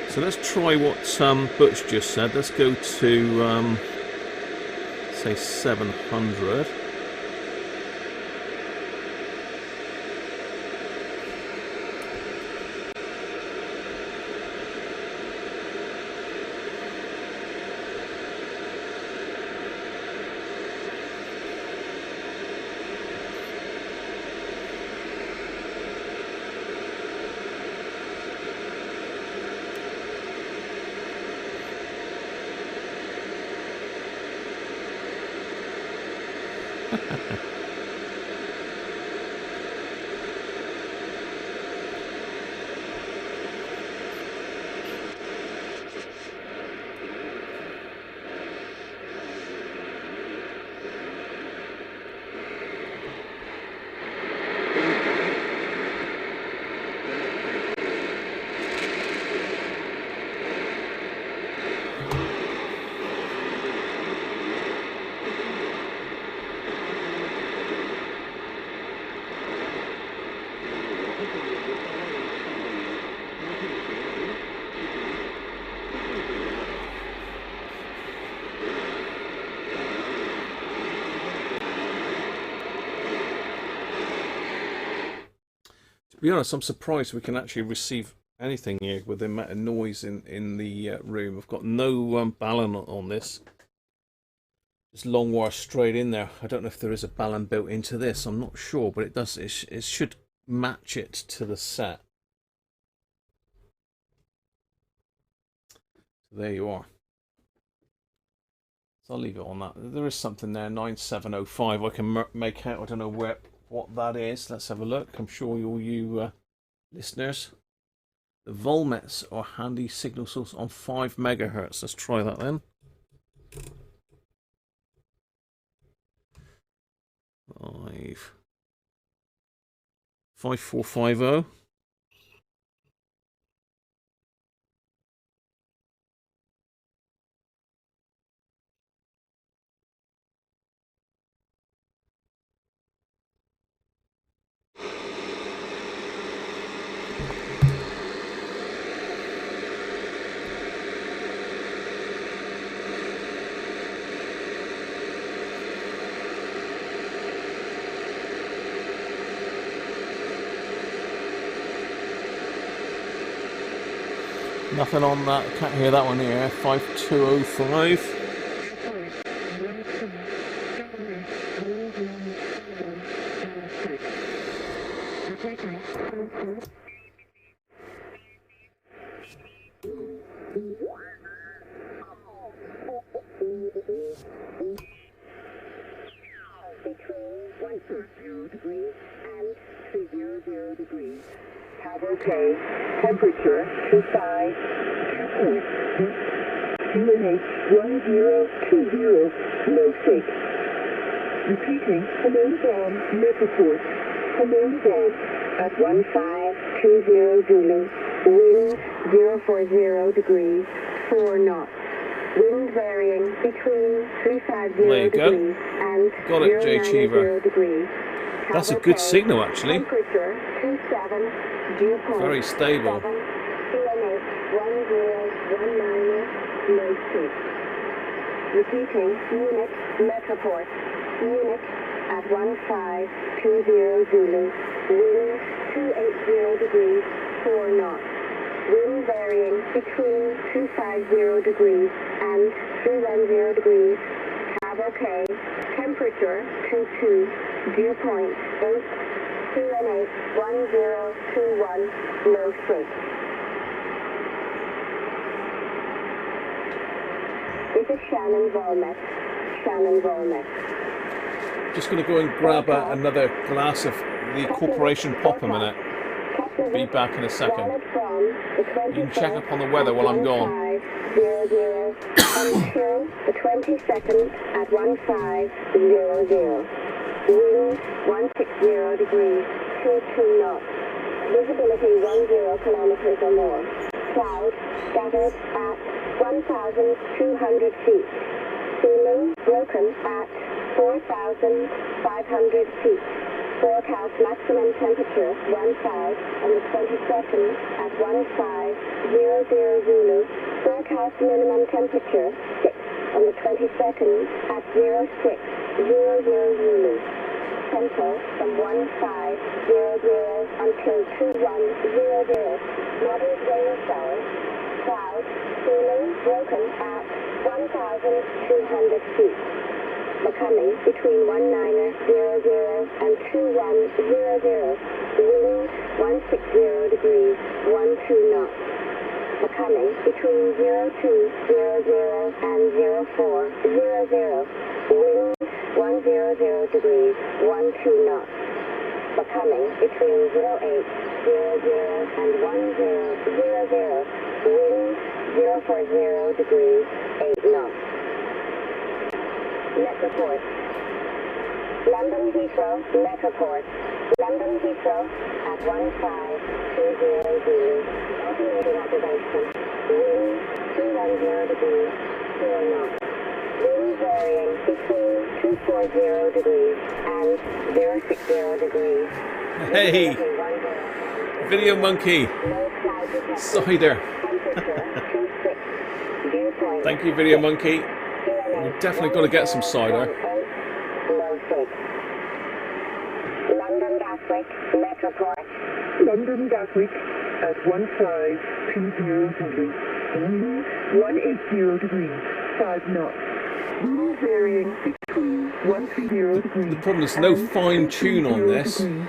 So let's try what Butch just said. Let's go to say 700. To be honest, I'm surprised we can actually receive anything here with the amount of noise in the room. I've got no balun on this. Just long wire straight in there. I don't know if there is a balun built into this. I'm not sure, but it does. It should match it to the set. So there you are. So I'll leave it on that. There is something there, 9705. I can make out. I don't know what that is. Let's have a look. I'm sure all you listeners. The volmets are handy signal source on 5 megahertz. Let's try that then. 5450. Nothing on that. Can't hear that one here. 5205. Between 150 degrees and 300 degrees. Have okay. Temperature 25. QNH 1020. Low 6. Repeating. Command from Metroport. Command from at 1520 Zulu. Wind 040 degrees. 4 knots. Wind varying between 350 degrees and got it, J. Cheever. Degrees. That's a good signal, actually. Temperature 27. Dew point Very stable. 7. QNH 1019. Low 6. Repeating. Unit Metroport. Unit at 1520 Zulu. Wind 280 degrees. 4 knots. Wind varying between 250 degrees and 310 degrees. Have okay. Temperature 22. Dew point 8. QNH 1021. Low 6. This is Shannon Volmet. Shannon Volmet. Just going to go and grab another glass of the Corporation Pop a minute. Be back in a second. You can check up on the weather while I'm gone. 00 until the 22nd at 1500. Wind 160 degrees, 22 knots. Visibility 10 kilometers or more. Clouds scattered at 1,200 feet. Ceiling broken at 4,500 feet. Forecast maximum temperature 15 on the 22nd at 1500 Zulu. Forecast minimum temperature 6 on the 22nd at 0600 Zulu. Tempo from 1500 until 2100. Moderate rain showers. Clouds. Ceiling broken at 1,200 feet. Becoming between 1900 and 2100. Wind 160 degrees, 12 knots. Becoming between 0200 and 0400. Wind 100 degrees, 12 knots. Becoming between 0800 and 1000. Wind 040 degrees, 8 knots. Metroport. London Heathrow, Metroport. London Heathrow at 1520 Zulu. Automated observation. Wind 210 degrees, 4 knots. Wind varying between 240 degrees and 060 degrees. Hey! Video Monkey! Cider! Thank you, Video Monkey. We've definitely got to get some cider. London Gatwick, Metroport. From Gatwick at 1520. Wind 180 degrees, 5 knots. Wind varying between 130 degrees. The problem is no and fine tune on 20 this. degrees.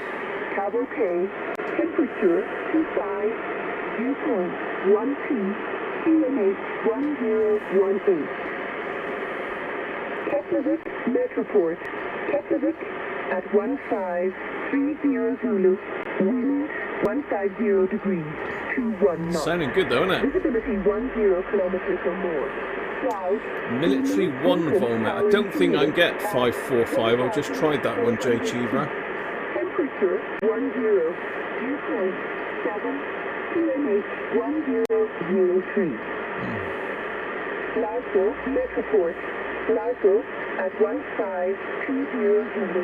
Cavalcade, temperature 25, viewpoint 12, QNH 1018. Keflavik, Metroport, Keflavik at 1530 Zulu, wind 150 degrees, 21 knots. Sounding good though, isn't it? Visibility 10 kilometers or more. Clouds. Military 1 Volmet. I don't think I can get 545. I've just tried that one, J Cheever. Temperature 10, viewpoint 7, QNH 1003. Glasgow, Metroport, Glasgow at 1520 Zulu.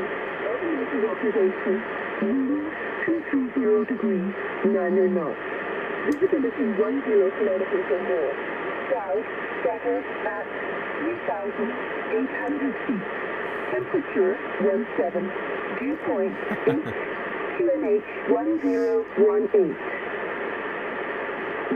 Automated observation, wind 230 degrees, 9 knots. Visibility 10 kilometers or more. South, scattered at 3,800 feet. Temperature 17. Viewpoint 8. QNH 1018.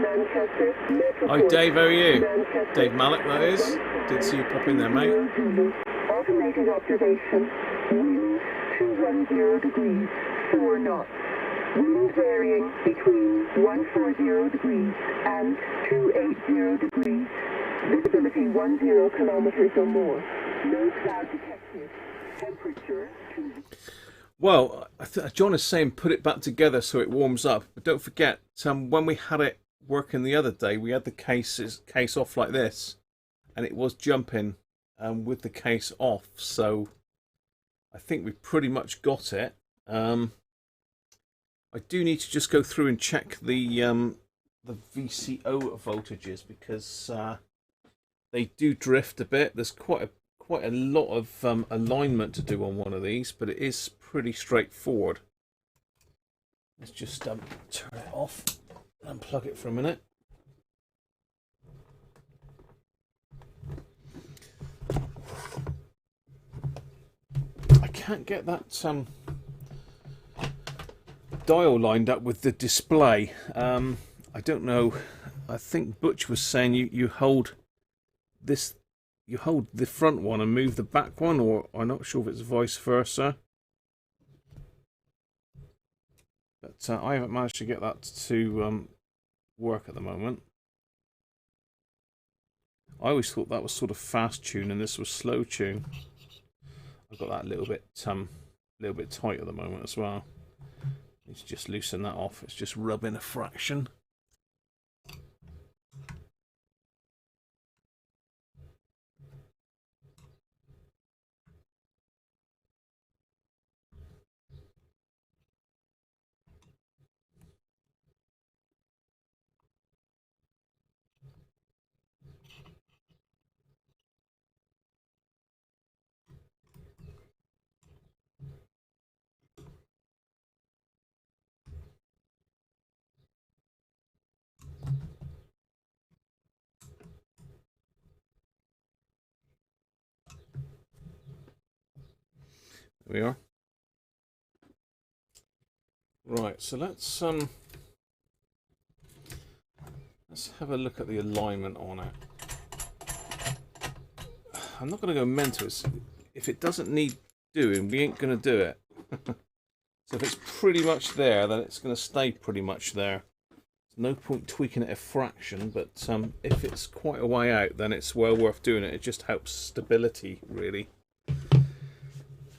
Manchester, Metroport. Hi Dave, how are you? Manchester, Dave Mallock, that is. Didn't see you pop in there, mate. Zulu. Automated observation. Wind 210 degrees, 4 knots. Wind varying between 140 degrees and 280 degrees. Visibility 10 kilometers or more. No cloud detected. Temperature 2. Well, John is saying put it back together so it warms up. But don't forget, when we had it working the other day, we had the case off like this, and it was jumping with the case off. So I think we pretty much got it. I do need to just go through and check the VCO voltages because they do drift a bit. There's quite a lot of alignment to do on one of these, but it is pretty straightforward. Let's just turn it off and plug it for a minute. I can't get that dial lined up with the display. I don't know. I think Butch was saying you hold this, you hold the front one and move the back one, or I'm not sure if it's vice versa. But I haven't managed to get that to work at the moment. I always thought that was sort of fast tune and this was slow tune. I've got that a little bit tight at the moment as well. Need to just loosen that off. It's just rubbing a fraction. There we are. Right, so let's have a look at the alignment on it. I'm not going to go mental. If it doesn't need doing, we ain't going to do it. So if it's pretty much there, then it's going to stay pretty much there. There's no point tweaking it a fraction, but if it's quite a way out, then it's well worth doing it. It just helps stability, really.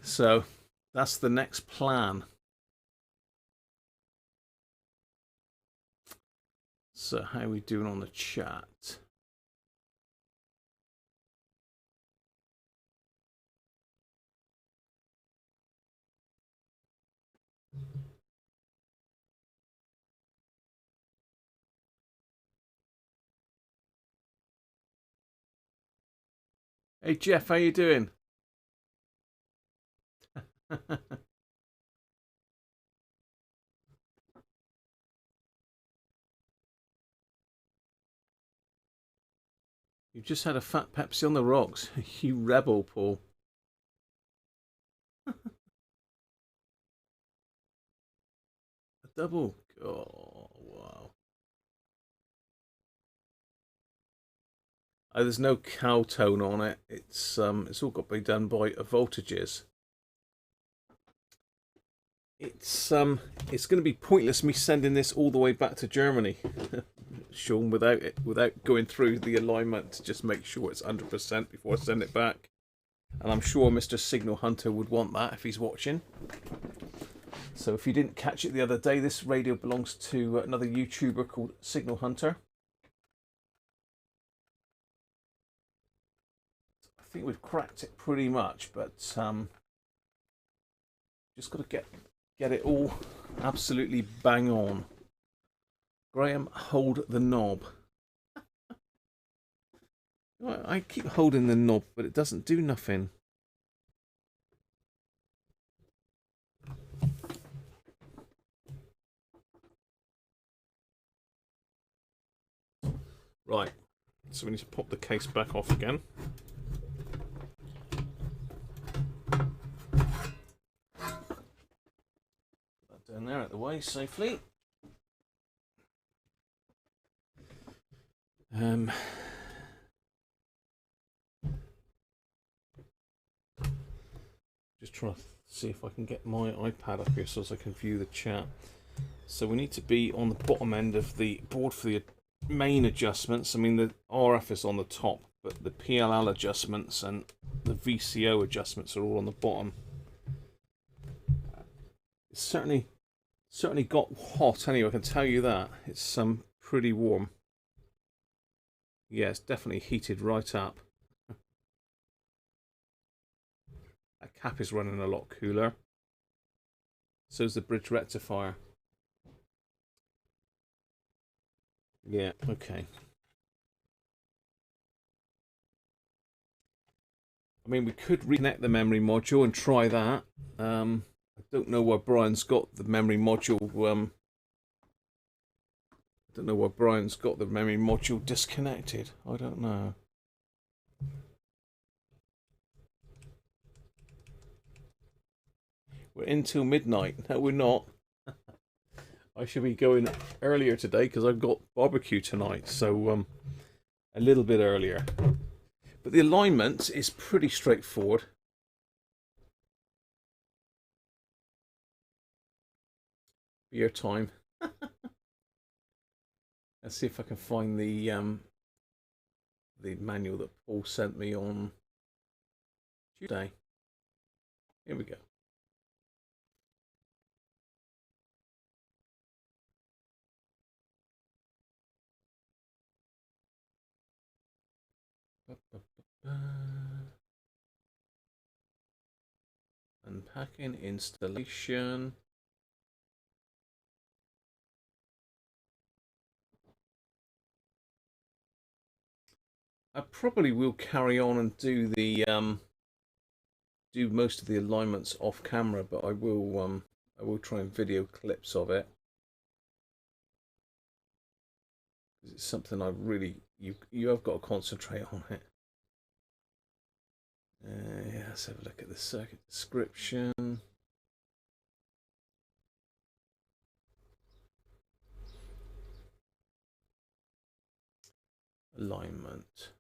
So that's the next plan. So how are we doing on the chat? Hey Jeff, how you doing? You've just had a fat Pepsi on the rocks. You rebel, Paul. A double. Oh, wow. Oh, there's no cow tone on it. It's all got to be done by voltages. It's going to be pointless me sending this all the way back to Germany, Sean, without going through the alignment to just make sure it's 100% before I send it back. And I'm sure Mr. Signal Hunter would want that if he's watching. So if you didn't catch it the other day, this radio belongs to another YouTuber called Signal Hunter. I think we've cracked it pretty much, but just got to get it all absolutely bang on. Graham, hold the knob. I keep holding the knob, but it doesn't do nothing. Right, so we need to pop the case back off again. Put that down there out the way safely. Just trying to see if I can get my iPad up here so as I can view the chat. So we need to be on the bottom end of the board for the main adjustments. I mean, the RF is on the top, but the PLL adjustments and the VCO adjustments are all on the bottom. It's certainly got hot anyway, I can tell you that. It's pretty warm. Yeah, it's definitely heated right up. That cap is running a lot cooler. So is the bridge rectifier. Yeah, okay. I mean, we could reconnect the memory module and try that. I don't know why Brian's got the memory module. I don't know why Brian's got the memory module disconnected. I don't know. We're in till midnight. No, we're not. I should be going earlier today because I've got barbecue tonight, so a little bit earlier. But the alignment is pretty straightforward. Beer time. Let's see if I can find the manual that Paul sent me on Tuesday. Here we go. Unpacking, installation. I probably will carry on and do the do most of the alignments off camera, but I will try and video clips of it. It's something I really you have got to concentrate on it. Yeah, let's have a look at the circuit description. Alignment.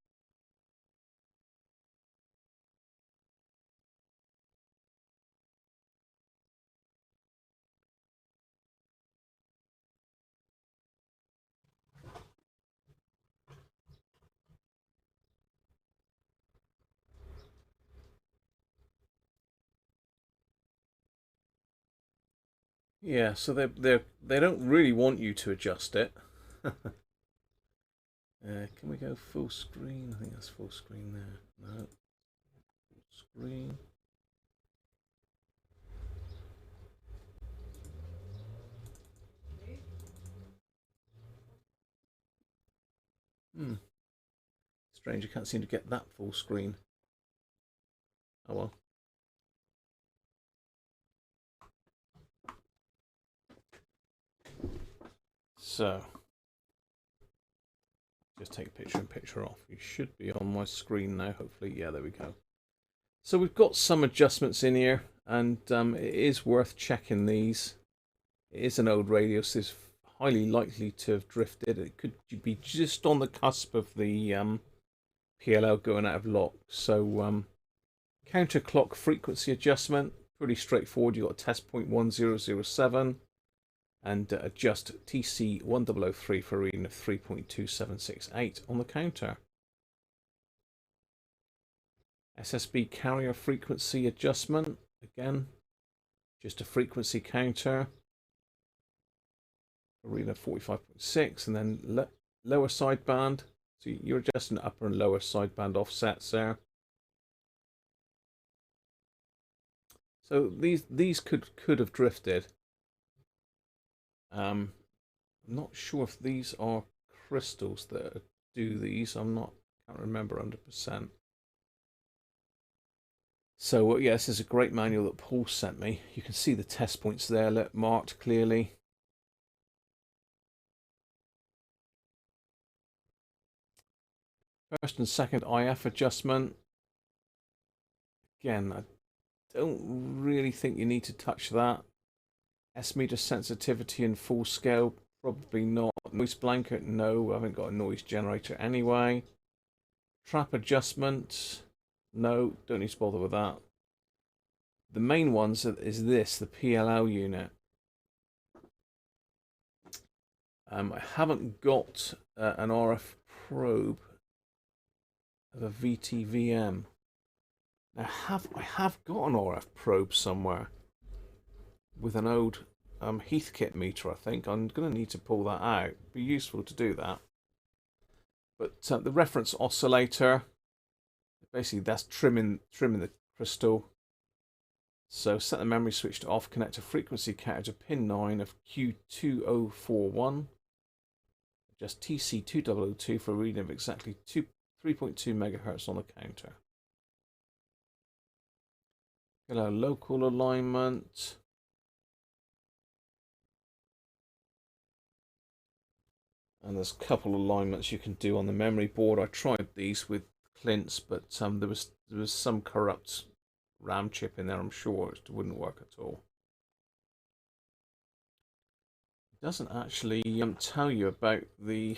Yeah, so they don't really want you to adjust it. Can we go full screen? I think that's full screen there. No. Full screen. Strange, I can't seem to get that full screen. Oh well. So, just take a picture and picture off. You should be on my screen now, hopefully. Yeah, there we go. So we've got some adjustments in here, and it is worth checking these. It is an old radio, so there's highly likely to have drifted. It could be just on the cusp of the PLL going out of lock. So counter clock frequency adjustment, pretty straightforward. You've got test point 1007 and adjust TC1003 for a reading of 3.2768 on the counter. SSB carrier frequency adjustment, again, just a frequency counter. A reading of 45.6, and then lower sideband. So you're adjusting upper and lower sideband offsets there. So these could have drifted. I'm not sure if these are crystals that do these. Can't remember 100%. So yeah, this is a great manual that Paul sent me. You can see the test points there, marked clearly. First and second IF adjustment. Again, I don't really think you need to touch that. S-meter sensitivity and full scale, probably not. Noise blanket, no, I haven't got a noise generator anyway. Trap adjustment, no, don't need to bother with that. The main ones is this, the PLL unit. I haven't got an RF probe of a VTVM. Now, I have got an RF probe somewhere with an old Heathkit meter, I think. I'm going to need to pull that out. It'd be useful to do that. But the reference oscillator, basically that's trimming the crystal. So set the memory switch to off, connect a frequency counter to pin 9 of Q2041. Adjust TC2002 for a reading of exactly 3.2 megahertz on the counter. Hello, local alignment. And there's a couple of alignments you can do on the memory board. I tried these with Clint's, but there was some corrupt RAM chip in there. I'm sure it wouldn't work at all. It doesn't actually tell you about the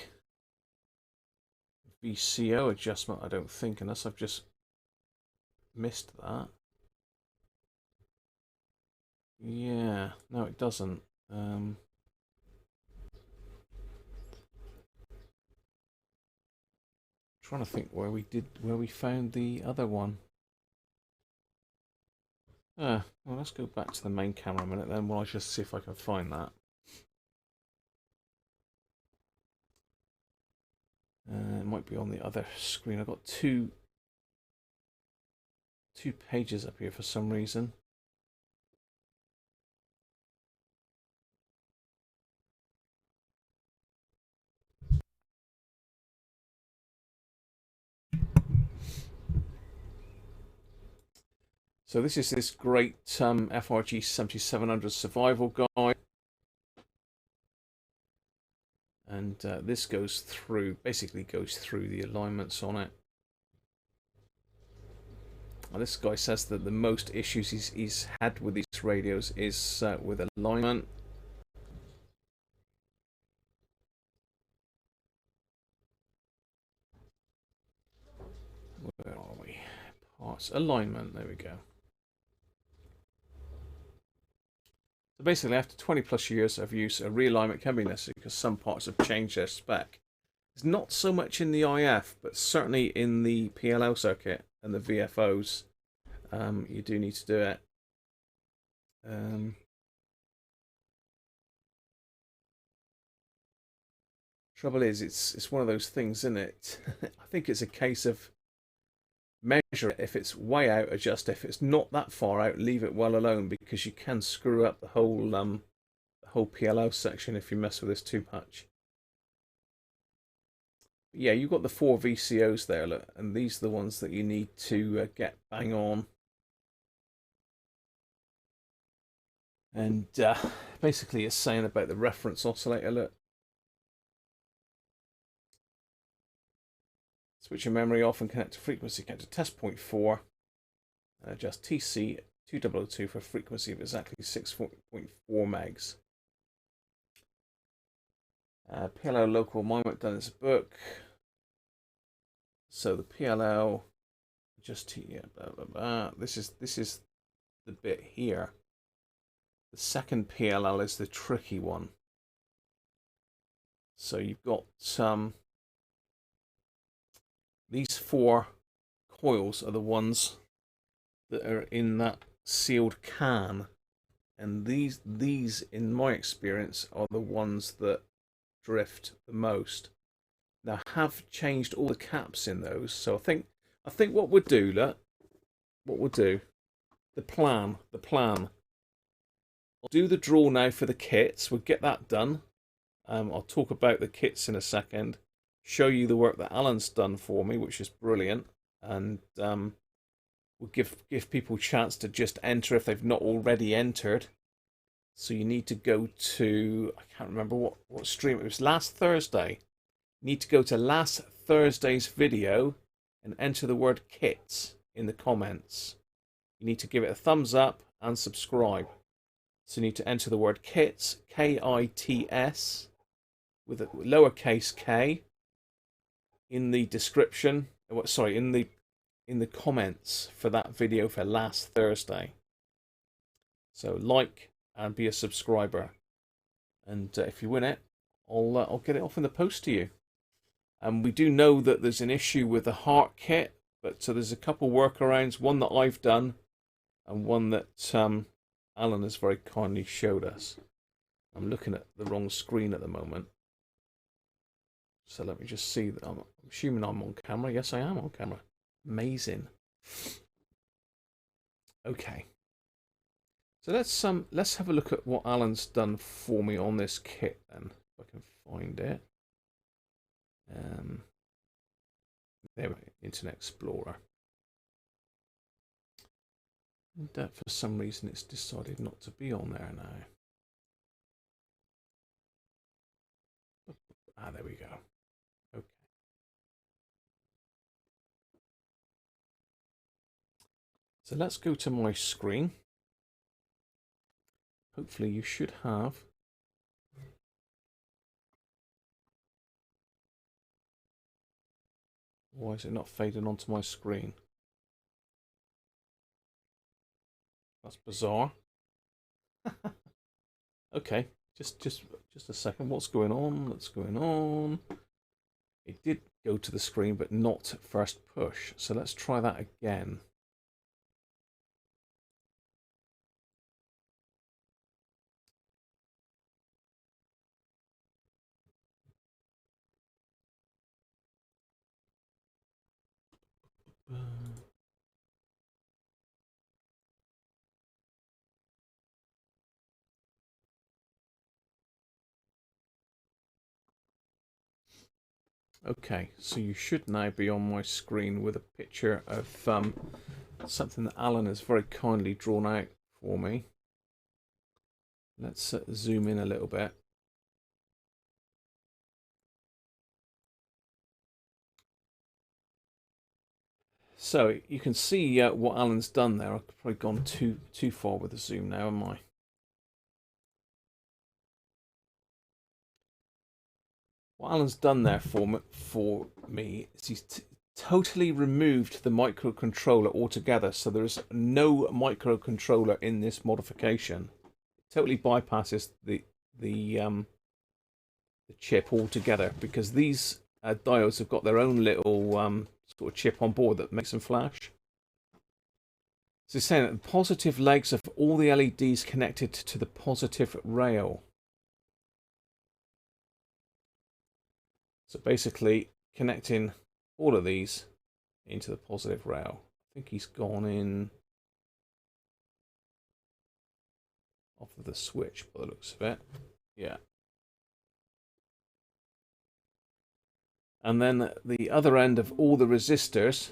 VCO adjustment, I don't think, unless I've just missed that. Yeah, no, it doesn't. Trying to think where we found the other one. Well, let's go back to the main camera a minute then while I just see if I can find that. It might be on the other screen. I've got two pages up here for some reason. So this is this great FRG-7700 survival guide. And this basically goes through the alignments on it. Now, this guy says that the most issues he's had with these radios is with alignment. Where are we? Parts, alignment, there we go. So basically, after 20 plus years of use, a realignment can be necessary because some parts have changed their spec. It's not so much in the IF, but certainly in the PLL circuit and the VFOs, you do need to do it. Trouble is, it's one of those things, isn't it? I think it's a case of measure it. If it's way out, adjust. If it's not that far out, leave it well alone, because you can screw up the whole PLL section if you mess with this too much. But yeah, you've got the 4 VCOs there, look, and these are the ones that you need to get bang on. And basically it's saying about the reference oscillator, look. Switch your memory off and connect to frequency counter test point 4. And adjust TC2002 for a frequency of exactly 6.4 megs. PLL local alignment done as a book. So the PLL, just here, blah, blah, blah. This is the bit here. The second PLL is the tricky one. So you've got these 4 coils are the ones that are in that sealed can, and these in my experience are the ones that drift the most. Now I have changed all the caps in those, so I think what we'll do, the plan. I'll do the draw now for the kits. We'll get that done. I'll talk about the kits in a second. Show you the work that Alan's done for me, which is brilliant, and we'll give people a chance to just enter if they've not already entered. So you need to go to, I can't remember what stream it was, last Thursday. You need to go to last Thursday's video and enter the word kits in the comments. You need to give it a thumbs up and subscribe. So you need to enter the word kits, K-I-T-S, with a lowercase k, in the description. Sorry, in the comments for that video for last Thursday. So like and be a subscriber, and if you win it, I'll get it off in the post to you. And we do know that there's an issue with the heart kit, but so there's a couple workarounds. One that I've done, and one that Alan has very kindly showed us. I'm looking at the wrong screen at the moment, so let me just see that. I'm assuming I'm on camera. Yes, I am on camera. Amazing. Okay. So let's have a look at what Alan's done for me on this kit then, if I can find it. There we go, Internet Explorer. And for some reason it's decided not to be on there now. Ah, there we go. Okay. So let's go to my screen. Hopefully you should have why is it not fading onto my screen? That's bizarre. Okay, just a second. What's going on? What's going on? It did go to the screen, but not first push. So let's try that again. Okay, so you should now be on my screen with a picture of something that Alan has very kindly drawn out for me. Let's zoom in a little bit. So you can see what Alan's done there. I've probably gone too far with the zoom now, haven't I? What Alan's done there for me is he's totally removed the microcontroller altogether. So there's no microcontroller in this modification. It totally bypasses the chip altogether, because these diodes have got their own little sort of chip on board that makes them flash. So it's saying that the positive legs of all the LEDs connected to the positive rail. So basically connecting all of these into the positive rail. I think he's gone in off of the switch by the looks of it. Yeah. And then the other end of all the resistors,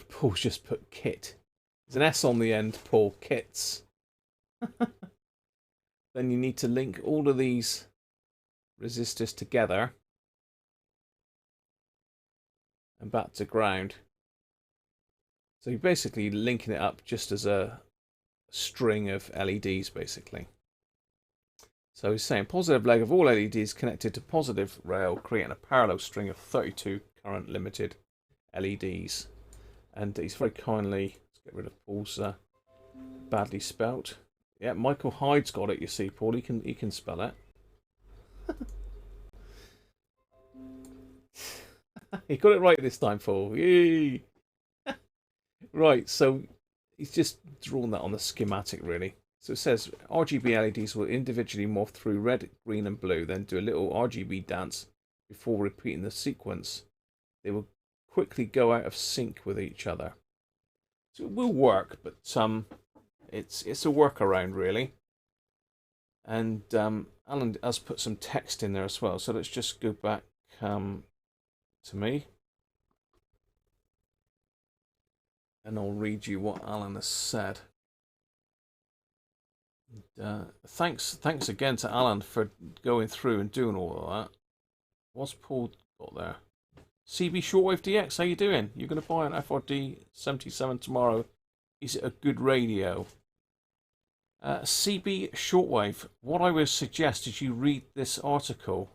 Paul's just put kit. There's an S on the end, Paul, kits. Then you need to link all of these resistors together and back to ground. So you're basically linking it up just as a string of LEDs, basically. So he's saying positive leg of all LEDs connected to positive rail, creating a parallel string of 32 current limited LEDs. And he's very kindly, let's get rid of Paul's badly spelt. Yeah, Michael Hyde's got it, you see, Paul. He can spell it. He got it right this time, Paul. Yay! Right, so he's just drawn that on the schematic, really. So it says RGB LEDs will individually morph through red, green and blue, then do a little RGB dance before repeating the sequence. They will quickly go out of sync with each other. So it will work, but it's a workaround, really. And Alan has put some text in there as well. So let's just go back to me. And I'll read you what Alan has said. Thanks again to Alan for going through and doing all of that. What's Paul got there? CB Shortwave DX, how you doing? You're going to buy an FRG-77 tomorrow. Is it a good radio? CB Shortwave, what I would suggest is you read this article.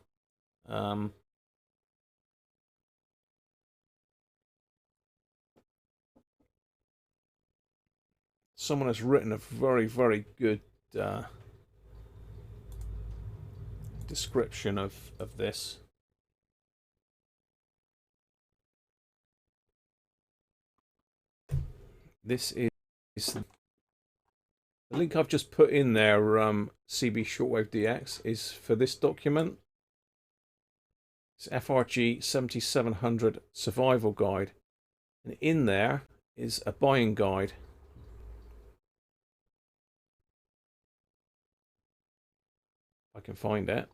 Someone has written a very, very good description of this. This is the link I've just put in there. CB Shortwave DX is for this document. It's FRG-7700 survival guide, and in there is a buying guide. If I can find it.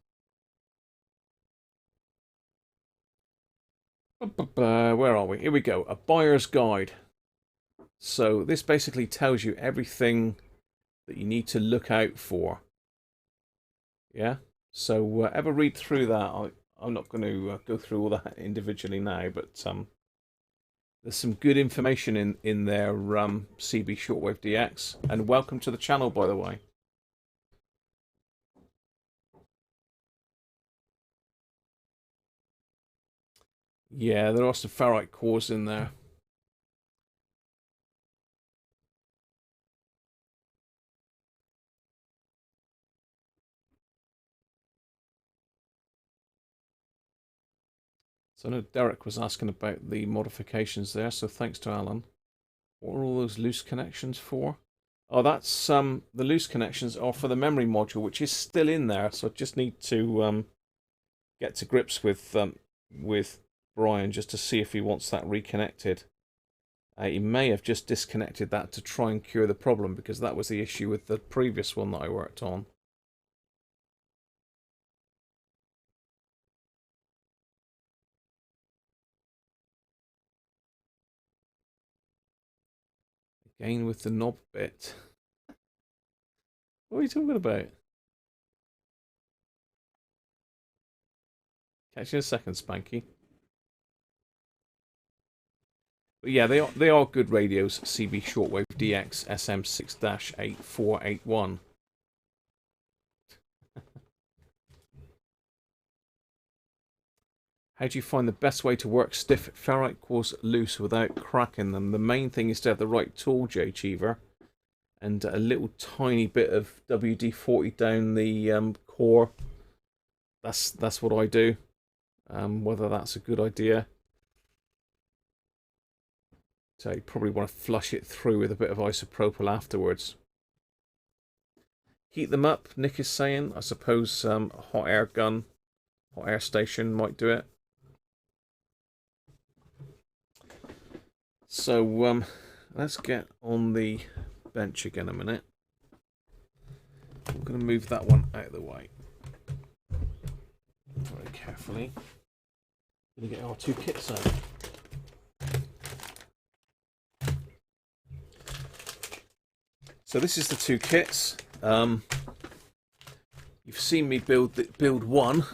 Where are we? Here we go. A buyer's guide. So this basically tells you everything that you need to look out for. Yeah. So ever read through that. I'm not going to go through all that individually now, but there's some good information in there. CB Shortwave DX, and welcome to the channel, by the way. Yeah, there are some ferrite cores in there. So I know Derek was asking about the modifications there, so thanks to Alan. What are all those loose connections for? Oh, that's the loose connections are for the memory module, which is still in there. So I just need to get to grips with Brian just to see if he wants that reconnected. He may have just disconnected that to try and cure the problem, because that was the issue with the previous one that I worked on. Again with the knob bit. What are you talking about? Catch you in a second, Spanky. But yeah, they are good radios. CB Shortwave DX SM6-8481. How do you find the best way to work stiff ferrite cores loose without cracking them? The main thing is to have the right tool, J Cheever, and a little tiny bit of WD-40 down the core. That's what I do. Whether that's a good idea. So you probably want to flush it through with a bit of isopropyl afterwards. Heat them up, Nick is saying. I suppose a hot air gun, hot air station might do it. So let's get on the bench again a minute. I'm going to move that one out of the way very carefully. I'm going to get our two kits out. So this is the two kits. You've seen me build one.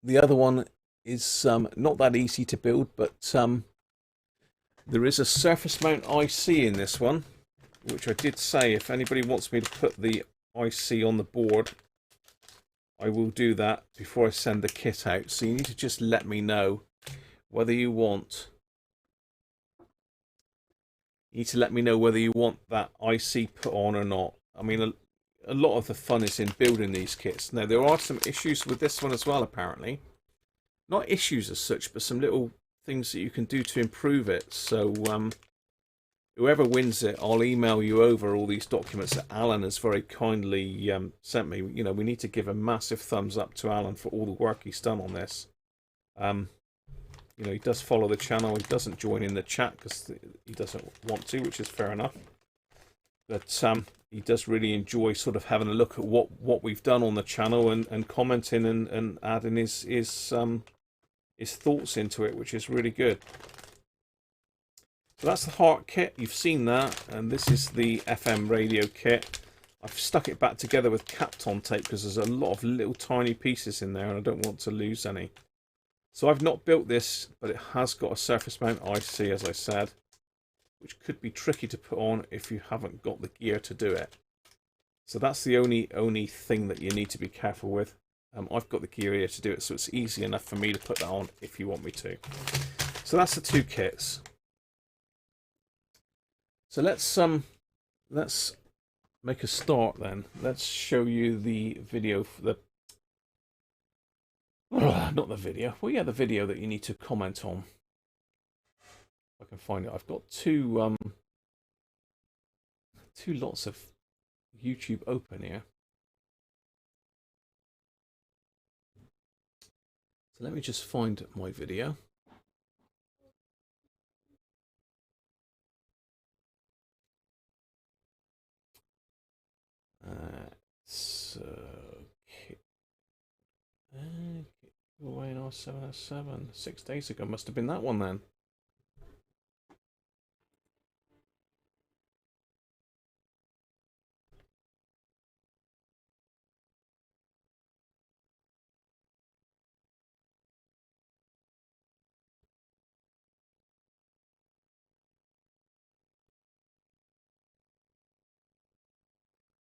The other one is not that easy to build, but there is a surface mount IC in this one, which I did say if anybody wants me to put the IC on the board, I will do that before I send the kit out. So you need to just let me know whether you want. You need to let me know whether you want that IC put on or not. I mean, a lot of the fun is in building these kits. Now, there are some issues with this one as well, apparently. Not issues as such, but some little things that you can do to improve it. So, whoever wins it, I'll email you over all these documents that Alan has very kindly sent me. You know, we need to give a massive thumbs up to Alan for all the work he's done on this. You know, he does follow the channel. He doesn't join in the chat because he doesn't want to, which is fair enough. But he does really enjoy sort of having a look at what we've done on the channel and commenting and adding his thoughts into it, which is really good. So that's the heart kit. You've seen that, and this is the FM radio kit. I've stuck it back together with Kapton tape because there's a lot of little tiny pieces in there, and I don't want to lose any. So I've not built this, but it has got a surface mount IC, as I said, which could be tricky to put on if you haven't got the gear to do it. So that's the only thing that you need to be careful with. I've got the gear here to do it, so it's easy enough for me to put that on if you want me to. So that's the two kits. So let's make a start then. Let's show you the video for the not the video. Well, yeah, the video that you need to comment on. If I can find it. I've got two lots of YouTube open here. So let me just find my video. Away in R707 6 days ago. Must have been that one then.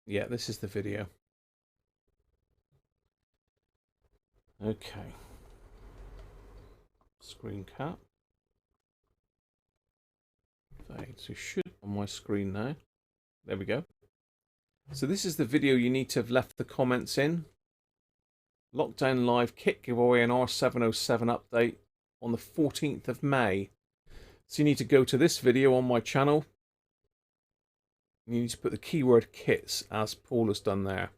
Yeah, this is the video. Okay. Screen cap. Fade. So should on my screen now. There we go. So this is the video you need to have left the comments in. Lockdown Live kit giveaway and R707 update on the 14th of May. So you need to go to this video on my channel. You need to put the keyword kits as Paul has done there.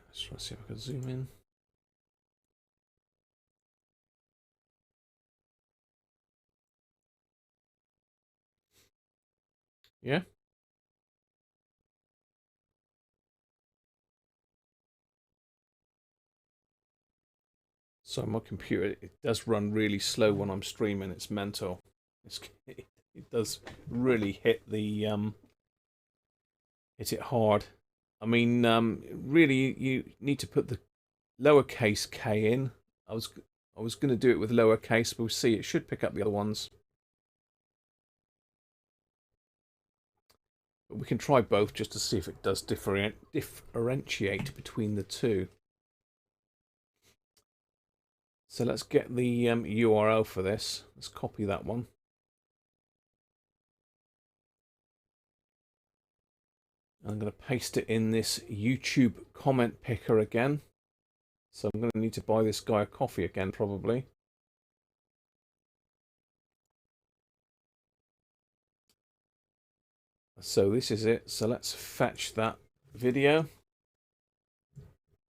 Let's try to see if I can zoom in. Yeah. So my computer, it does run really slow when I'm streaming. It's mental. It does really hit it hard. I mean, really, you need to put the lowercase k in. I was going to do it with lowercase, but we'll see. It should pick up the other ones. But we can try both just to see if it does differentiate between the two. So let's get the URL for this. Let's copy that one. I'm going to paste it in this YouTube comment picker again. So I'm going to need to buy this guy a coffee again, probably. So this is it. So let's fetch that video.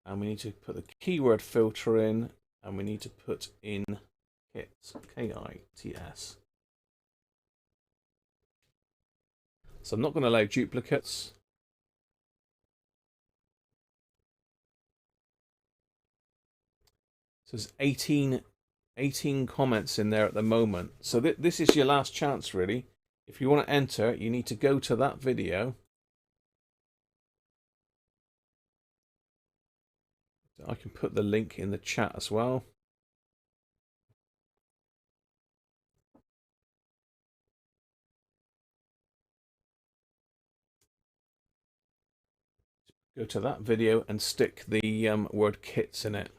And we need to put the keyword filter in. And we need to put in kits. K-I-T-S. So I'm not going to allow duplicates. So there's 18 comments in there at the moment. So this is your last chance, really. If you want to enter, you need to go to that video. I can put the link in the chat as well. go to that video and stick the word kits in it.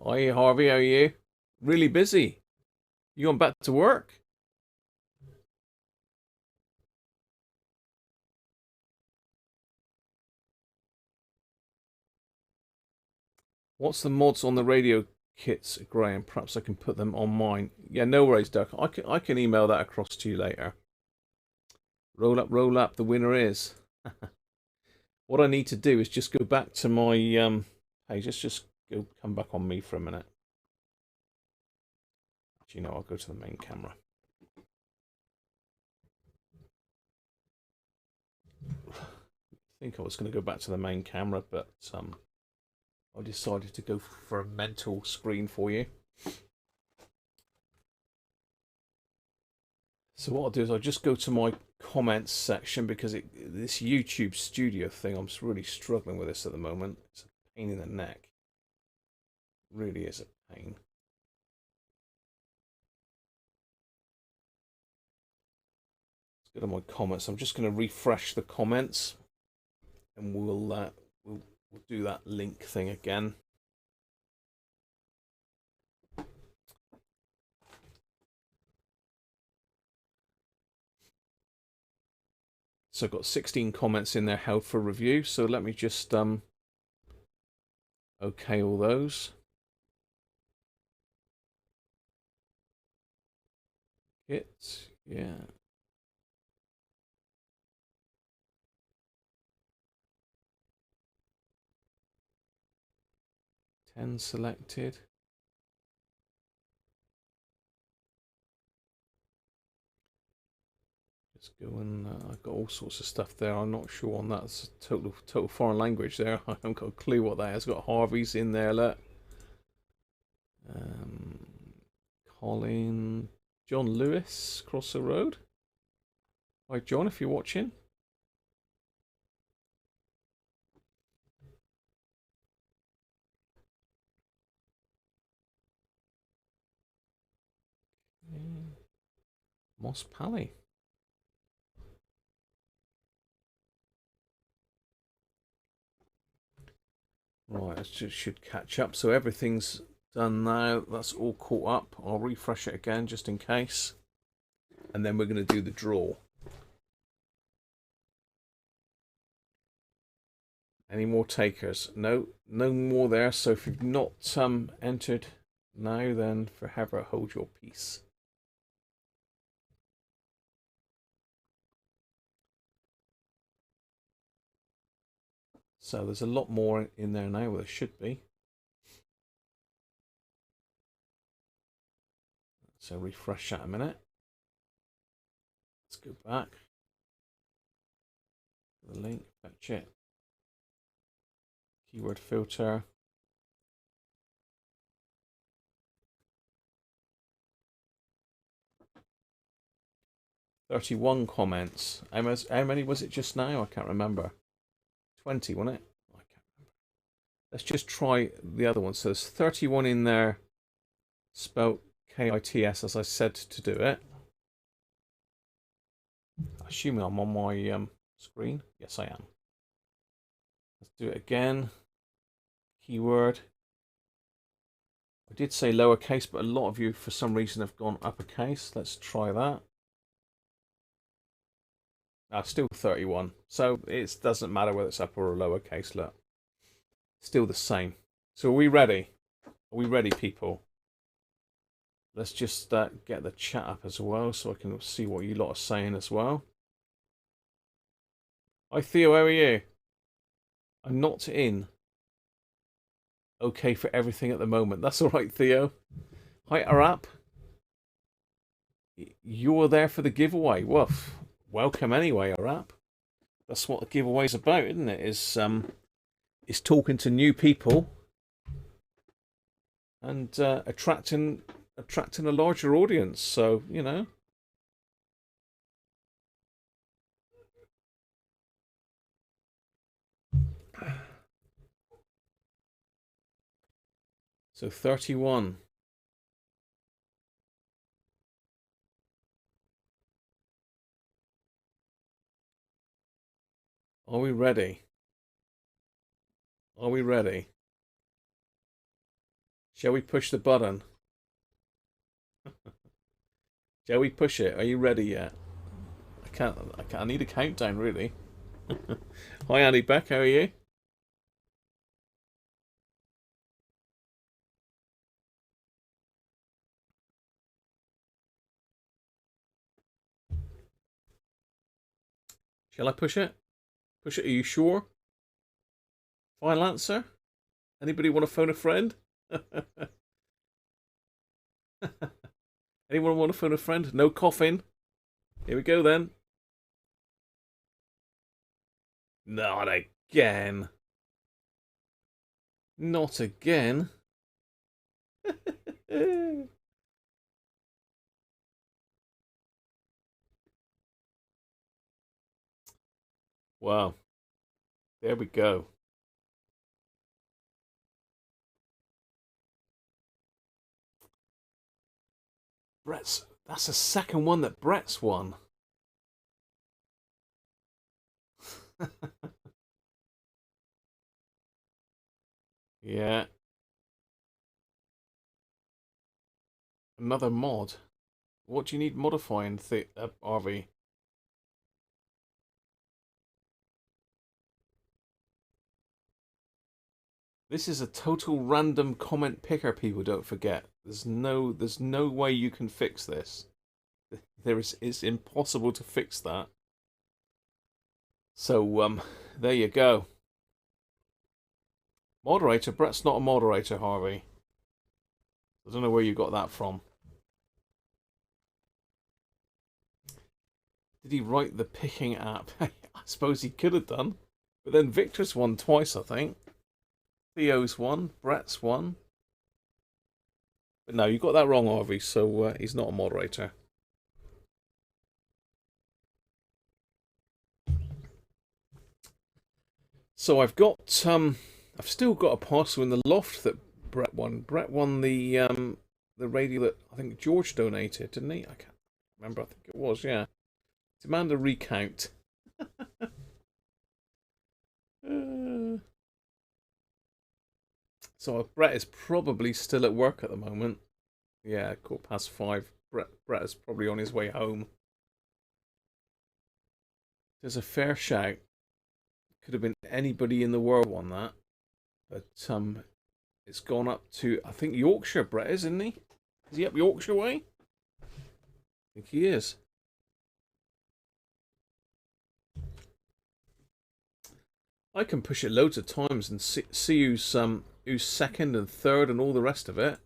Hi Harvey, how are you? Really busy. You going back to work? What's the mods on the radio kits, Graham? Perhaps I can put them on mine. Yeah, no worries, Doug. I can email that across to you later. Roll up, the winner is. What I need to do is just go back to my page. Let's just come back on me for a minute. Actually, no, I'll go to the main camera. I think I was going to go back to the main camera, but I decided to go for a mental screen for you. So what I'll do is I'll just go to my comments section because this YouTube Studio thing, I'm really struggling with this at the moment. It's a pain in the neck. It really is a pain. Let's go to my comments. I'm just going to refresh the comments, and we'll do that link thing again. So I've got 16 comments in there held for review. So let me just okay all those. Kits, yeah. Ten selected. Just go and I've got all sorts of stuff there. I'm not sure on that. It's a total foreign language there. I haven't got a clue what that is. Got Harvey's in there. Look. Colin, John Lewis, across the road. Hi John, if you're watching. Moss Pally. Right, it should catch up. So everything's done now. That's all caught up. I'll refresh it again just in case. And then we're going to do the draw. Any more takers? No more there. So if you've not entered now, then forever hold your peace. So there's a lot more in there now. Well, there should be. So refresh that a minute. Let's go back. The link, fetch it. Keyword filter. "31 comments. How many was it just now? I can't remember. 20, wasn't it? I can't remember. Let's just try the other one. So there's 31 in there, spelt KITS as I said to do it. Assuming I'm on my screen. Yes, I am. Let's do it again. Keyword. I did say lowercase, but a lot of you, for some reason, have gone uppercase. Let's try that. Still 31. So it doesn't matter whether it's upper or lowercase. Look, still the same. So are we ready? Are we ready, people? Let's just get the chat up as well so I can see what you lot are saying as well. Hi Theo, how are you? I'm not in. Okay for everything at the moment. That's all right, Theo. Hi Arap. You're there for the giveaway. Woof. Welcome anyway, Arap. That's what the giveaway's about, isn't it? Is talking to new people and attracting a larger audience. So, you know. So 31. Are we ready? Are we ready? Shall we push the button? Shall we push it? Are you ready yet? I need a countdown, really. Hi, Andy Beck. How are you? Shall I push it? Push it. Are you sure? Final answer? Anybody want to phone a friend? Anyone want to phone a friend? No coughing. Here we go then. Not again. Not again. Wow. There we go. That's the second one that Brett's won. Yeah. Another mod. What do you need modifying, RV? This is a total random comment picker, people, don't forget. There's no way you can fix this. It's impossible to fix that. So there you go. Moderator, Brett's not a moderator, Harvey. I don't know where you got that from. Did he write the picking app? I suppose he could have done. But then Victor's won twice, I think. Theo's won, Brett's won. But no, you got that wrong, Harvey, so he's not a moderator. So I've still got a parcel in the loft that Brett won. Brett won the radio that I think George donated, didn't he? I can't remember. I think it was, yeah. Demand a recount. So Brett is probably still at work at the moment. Yeah, 5:15. Brett is probably on his way home. There's a fair shout. Could have been anybody in the world on that. But it's gone up to, I think, Yorkshire, Brett, isn't he? Is he up Yorkshire way? I think he is. I can push it loads of times and see who's second and third and all the rest of it.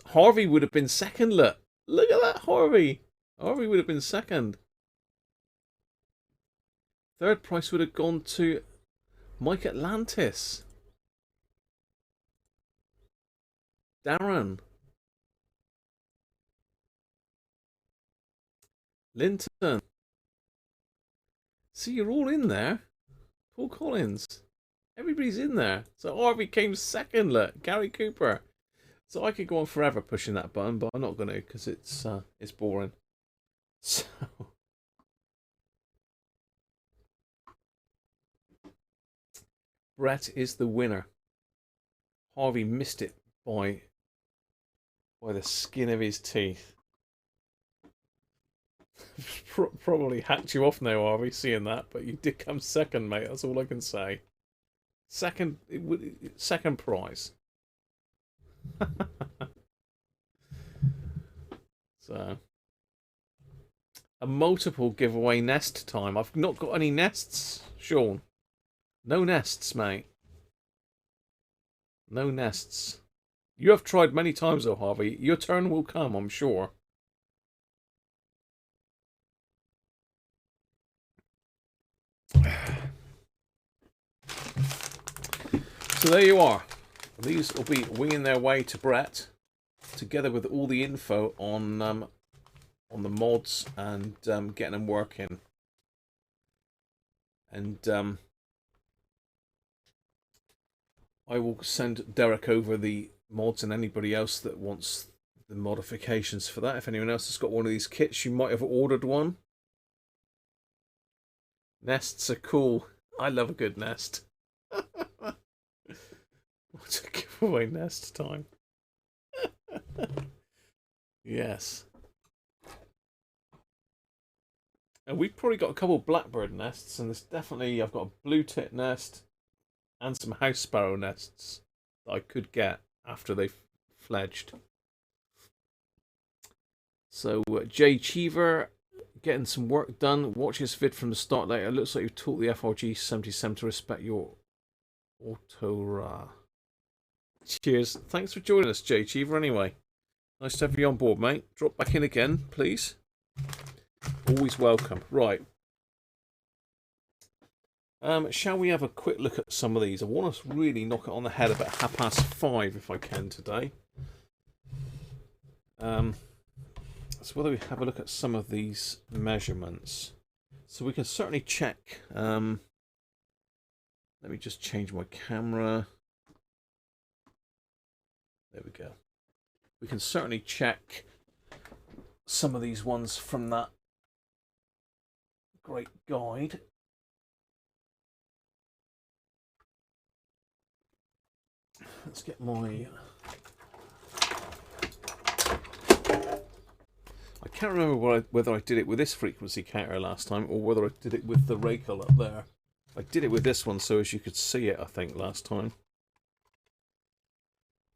Harvey would have been second, look. Look at that, Harvey. Harvey would have been second. Third prize would have gone to Mike Atlantis. Darren. Linton. See, you're all in there. Paul Collins. Everybody's in there. So Harvey came second, look. Gary Cooper. So I could go on forever pushing that button, but I'm not going to because it's boring. So Brett is the winner. Harvey missed it by the skin of his teeth. Probably hacked you off now, Harvey, seeing that, but you did come second, mate. That's all I can say. Second prize. So, a multiple giveaway nest time. I've not got any nests, Sean. No nests, mate. No nests. You have tried many times, though, Harvey. Your turn will come, I'm sure. So there you are. These will be winging their way to Brett, together with all the info on the mods and getting them working. And I will send Derek over the mods and anybody else that wants the modifications for that. If anyone else has got one of these kits, you might have ordered one. Nests are cool. I love a good nest. What's a giveaway nest time? Yes. And we've probably got a couple of blackbird nests, and there's definitely, I've got a blue tit nest and some house sparrow nests that I could get after they've fledged. So Jay Cheever, getting some work done. Watch this vid from the start later. It looks like you've taught the FRG-77 to respect your auto. Cheers. Thanks for joining us, Jay Cheever, anyway. Nice to have you on board, mate. Drop back in again, please. Always welcome. Right. Shall we have a quick look at some of these? I want to really knock it on the head about 5:30 if I can today. So whether we have a look at some of these measurements. So we can certainly check. Let me just change my camera. There we go. We can certainly check some of these ones from that great guide. Let's get my... I can't remember whether I did it with this frequency counter last time or whether I did it with the Raycol up there. I did it with this one so as you could see it, I think, last time.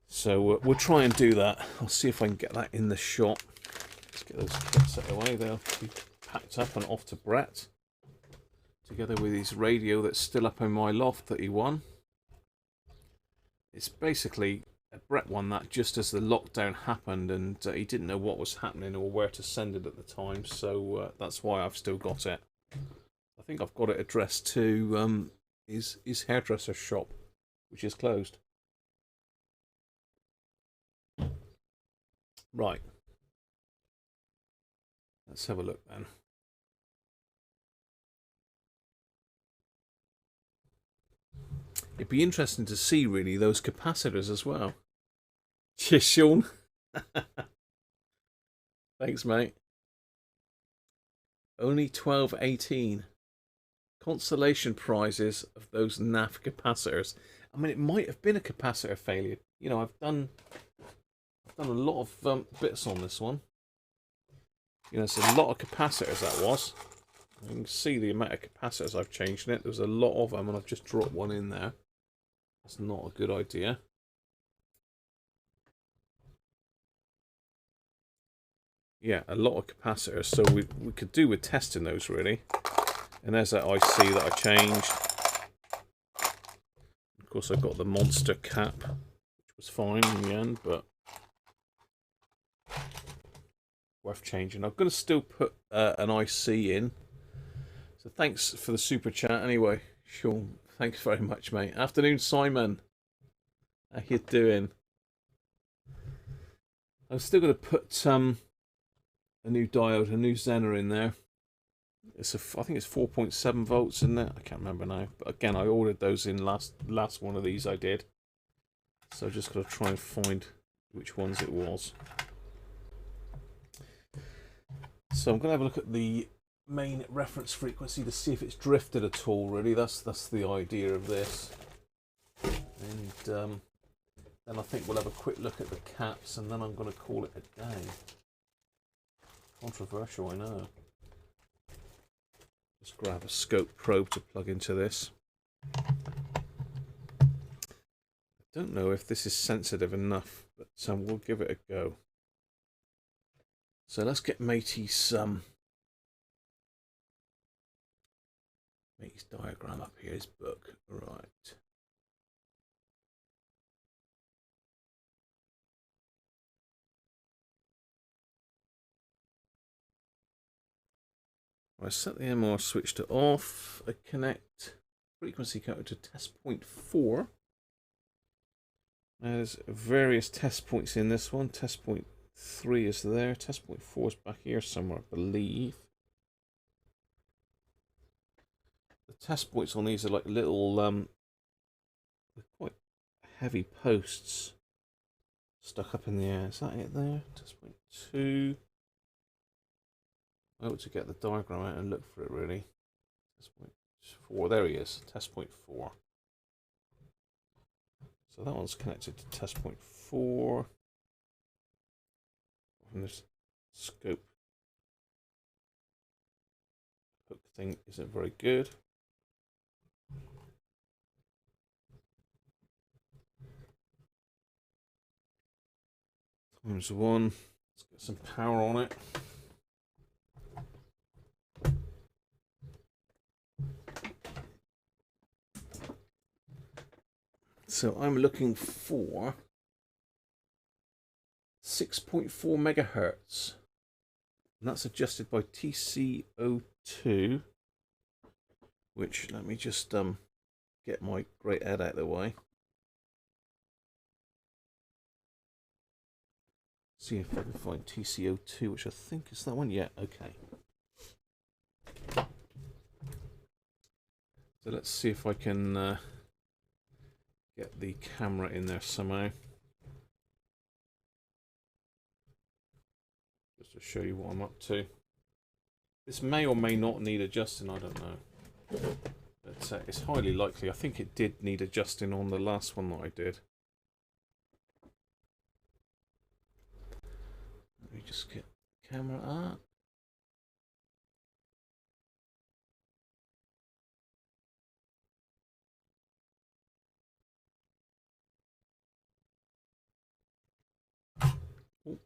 So we'll try and do that. I'll see if I can get that in the shop. Let's get those kits out of the way. They'll be packed up and off to Brett. Together with his radio that's still up in my loft that he won. It's basically... Brett won that just as the lockdown happened, and he didn't know what was happening or where to send it at the time, so that's why I've still got it. I think I've got it addressed to his hairdresser shop, which is closed. Right. Let's have a look then. It'd be interesting to see, really, those capacitors as well. Cheers, Sean. Thanks, mate. Only 12.18. Consolation prizes of those naff capacitors. I mean, it might have been a capacitor failure. You know, I've done a lot of bits on this one. You know, it's a lot of capacitors that was. You can see the amount of capacitors I've changed in it. There's a lot of them, and I've just dropped one in there. That's not a good idea. Yeah, a lot of capacitors, so we could do with testing those, really. And there's that IC that I changed. Of course, I got the monster cap, which was fine in the end, but worth changing. I'm going to still put an IC in. So thanks for the super chat anyway, Sean. Thanks very much, mate. Afternoon, Simon. How you doing? I'm still going to put a new diode, a new Zener in there. It's I think it's 4.7 volts in there. I can't remember now. But again, I ordered those in last one of these I did. So I've just got to try and find which ones it was. So I'm going to have a look at the main reference frequency to see if it's drifted at all, really. That's the idea of this. And then I think we'll have a quick look at the caps, and then I'm going to call it a day. Controversial, I know. Just grab a scope probe to plug into this. I don't know if this is sensitive enough, but we'll give it a go. So let's get Matey's diagram up here, his book. Right. I set the MR switch to off. I connect frequency counter to test point 4. There's various test points in this one. Test point 3 is there. Test point 4 is back here somewhere, I believe. The test points on these are like little, they're quite heavy posts stuck up in the air. Is that it there? Test point 2. I ought to get the diagram out and look for it, really. Test point 4. There he is. Test point 4. So that one's connected to test point 4. And this scope hook thing isn't very good. Times 1. Let's get some power on it. So I'm looking for 6.4 megahertz. And that's adjusted by TCO2, which, let me just get my great head out of the way. See if I can find TCO2, which I think is that one. Yeah, okay. So let's see if I can get the camera in there somehow. Just to show you what I'm up to. This may or may not need adjusting, I don't know. But it's highly likely. I think it did need adjusting on the last one that I did. Let me just get the camera up. Oh.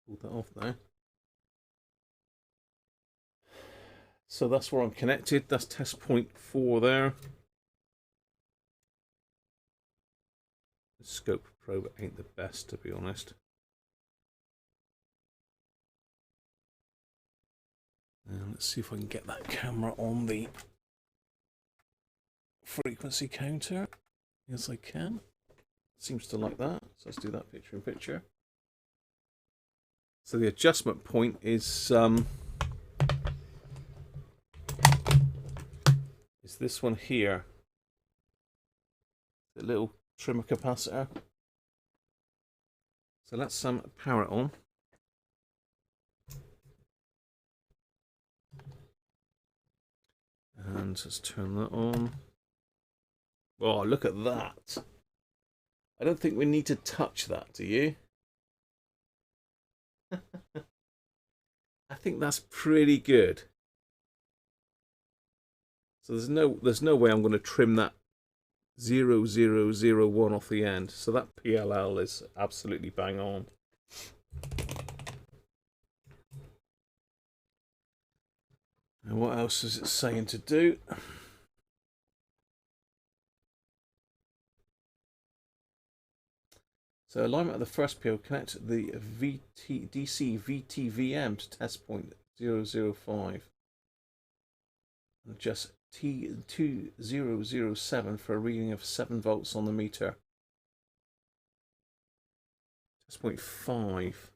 Pulled that off there. So that's where I'm connected. That's test point 4 there. The scope probe ain't the best, to be honest. And let's see if I can get that camera on the frequency counter. Yes, I can. Seems to like that. So let's do that picture in picture. So the adjustment point is this one here. The little trimmer capacitor. So let's power it on. And let's turn that on. Oh, look at that. I don't think we need to touch that, do you? I think that's pretty good. So there's no way I'm going to trim that 0001 off the end. So that PLL is absolutely bang on. And what else is it saying to do? So alignment of the first PO, connect the DC VTVM to test point 005. And adjust T2007 for a reading of 7 volts on the meter. Test point 5.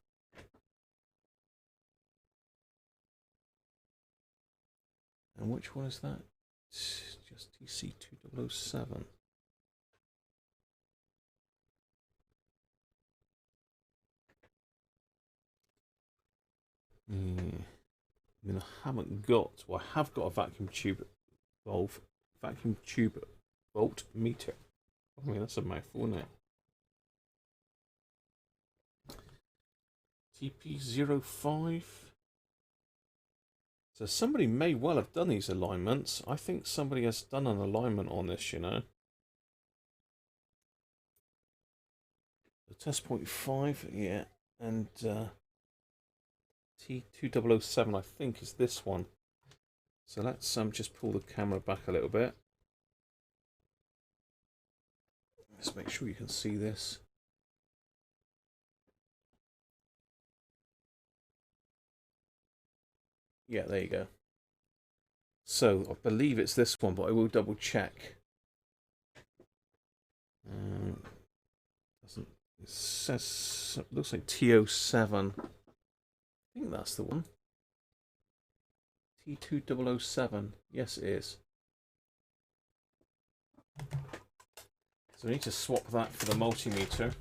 And which one is that? It's just TC2007. I mean, I haven't got. Well, I have got a vacuum tube volt meter. I mean, that's a mouthful, isn't it? TP05. So somebody may well have done these alignments. I think somebody has done an alignment on this, you know. The test point 5, yeah, and T2007 I think is this one. So let's just pull the camera back a little bit. Let's make sure you can see this. Yeah, there you go. So I believe it's this one, but I will double check. Doesn't, it says, it looks like T07. I think that's the one. T2007. Yes, it is. So we need to swap that for the multimeter.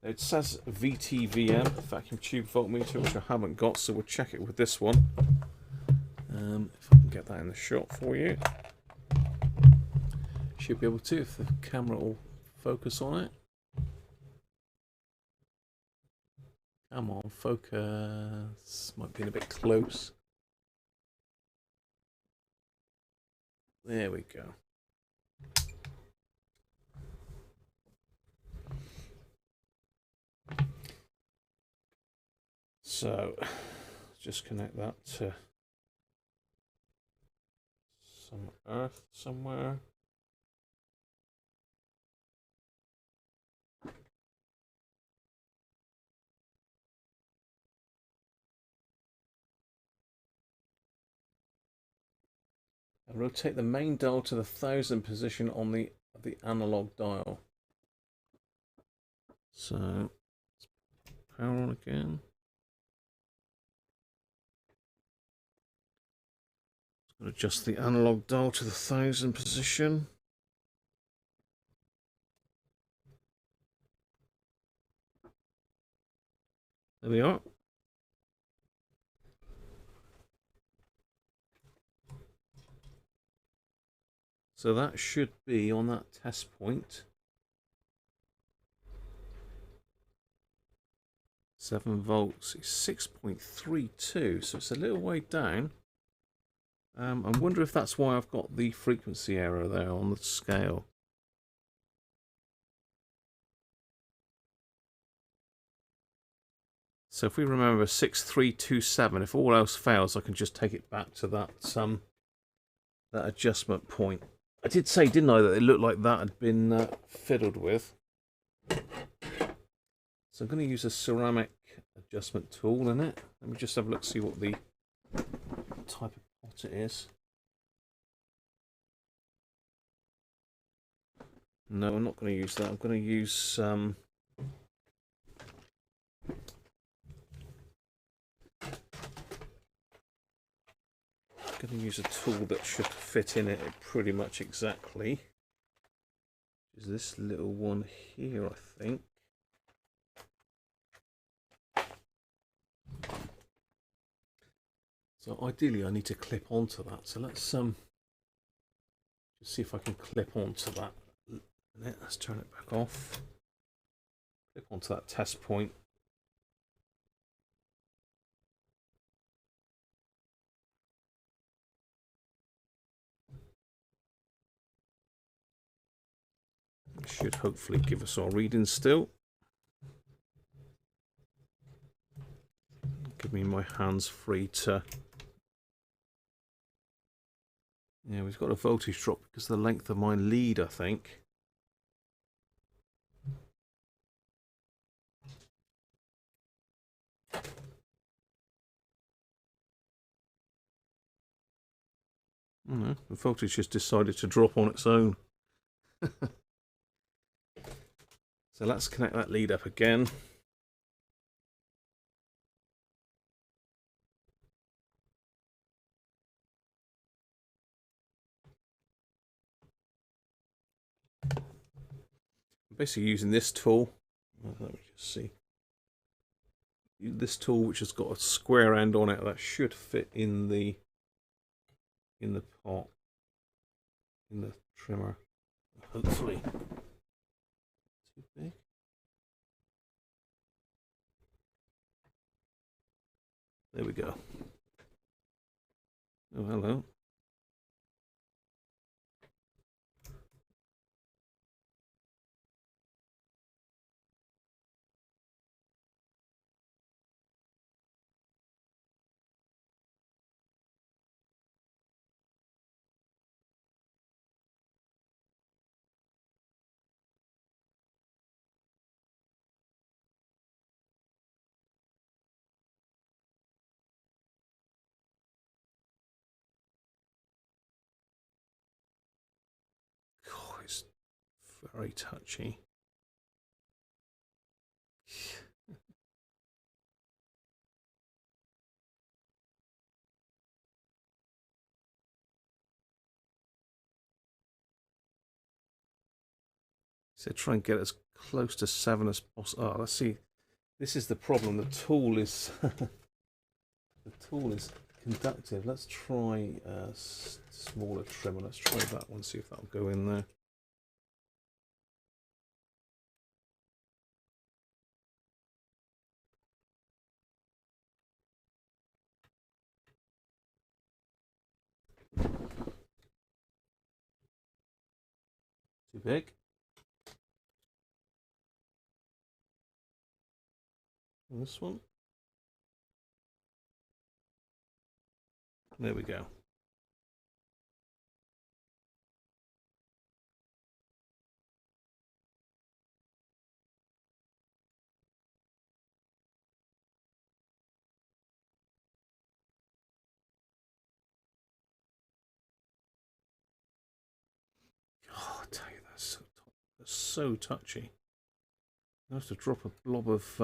It says VTVM, vacuum tube voltmeter, which I haven't got, so we'll check it with this one. If I can get that in the shot for you. Should be able to if the camera will focus on it. Come on, focus. Might be a bit close. There we go. So, just connect that to some earth somewhere. And rotate the main dial to the 1000 position on the analog dial. So, power on again. Adjust the analog dial to the 1000 position. There we are. So that should be on that test point. 7 volts, 6.32, so it's a little way down. I wonder if that's why I've got the frequency error there on the scale. So if we remember 6327, if all else fails, I can just take it back to that that adjustment point. I did say, didn't I, that it looked like that had been fiddled with. So I'm going to use a ceramic adjustment tool in it. Let me just have a look, see what the type of pot it is. No, I'm not going to use that. I'm going to use I'm going to use a tool that should fit in it pretty much exactly. Is this little one here, I think. So ideally I need to clip onto that. So let's just see if I can clip onto that. Let's turn it back off. Clip onto that test point. It should hopefully give us our reading still. Give me my hands free to... Yeah, we've got a voltage drop because of the length of my lead, I think. No, the voltage just decided to drop on its own. So let's connect that lead up again. I'm basically using this tool. Let me just see. This tool, which has got a square end on it, that should fit in the pot, in the trimmer. Hopefully. Too big. There we go. Oh, hello. God, it's very touchy. So try and get as close to 7 as possible. Oh, let's see. This is the problem. The tool is the tool is conductive. Let's try a smaller trimmer. Let's try that one, see if that'll go in there. Too big. And this one. There we go. Oh, I tell you, that's so touchy. I have to drop a blob of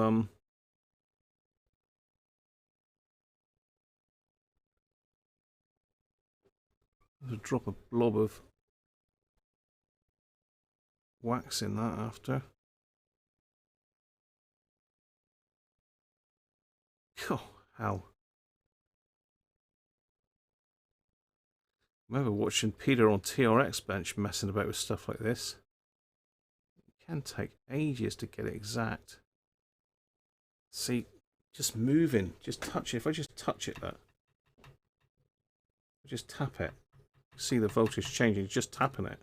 wax in that after. Oh, hell. I remember watching Peter on TRX bench messing about with stuff like this. It can take ages to get it exact. See, just moving, just touch it. If I just touch it, that, just tap it. See the voltage changing, just tapping it.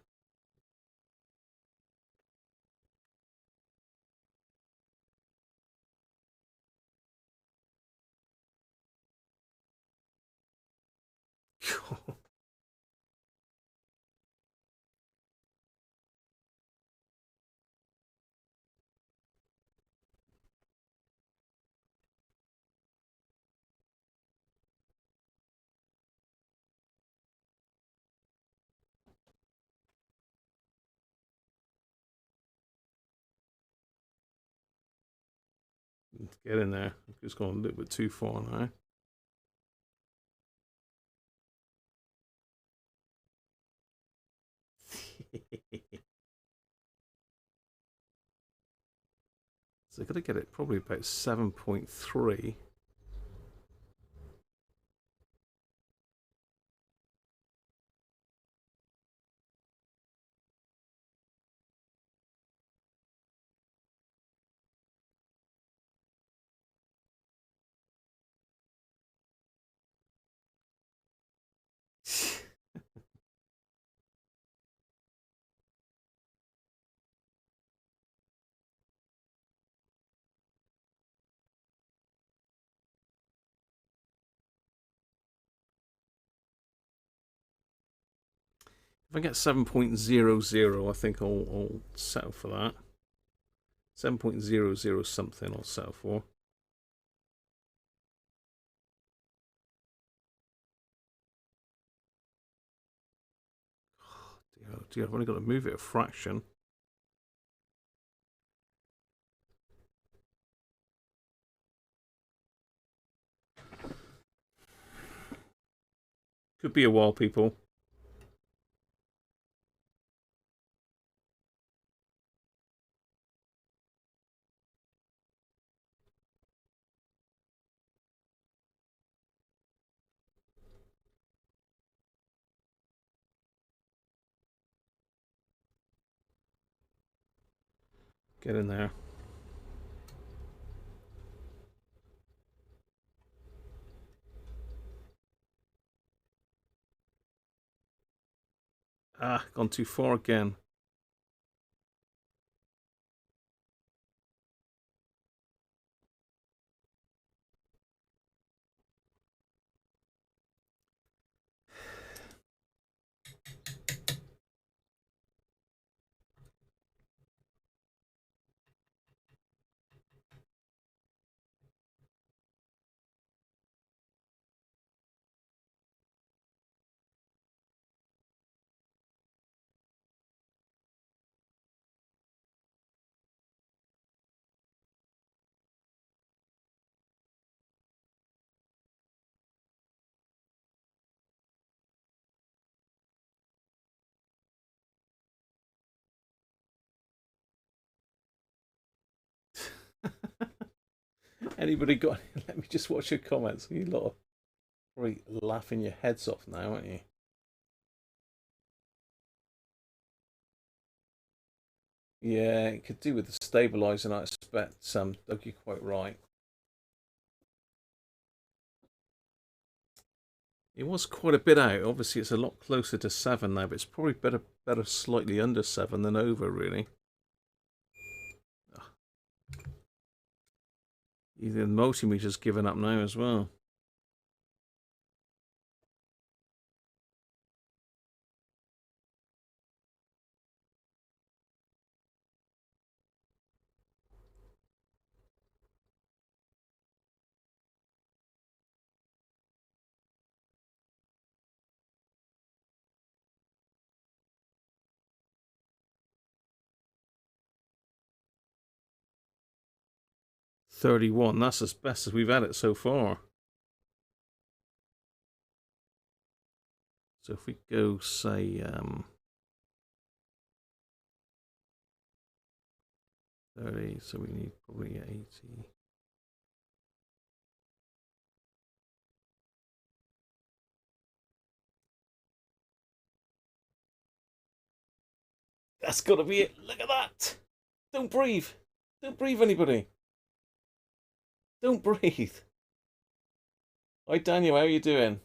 Get in there. I've just gone a little bit too far now. So I've got to get it probably about 7.3. If I get 7.00, I think I'll settle for that. 7.00 something I'll settle for. Oh dear, I've only got to move it a fraction. Could be a while, people. Get in there. Ah, gone too far again. Anybody got? Let me just watch your comments. You lot. Probably laughing your heads off now, aren't you? Yeah, it could do with the stabilising, I expect. Doug, you're quite right. It was quite a bit out. Obviously, it's a lot closer to 7 now, but it's probably better slightly under 7 than over, really. Either the multimeter's given up now as well. $31. That's as best as we've had it so far. So if we go, say, 30, so we need probably 80. That's got to be it. Look at that. Don't breathe. Don't breathe, anybody. Don't breathe. Hi, Daniel. How are you doing?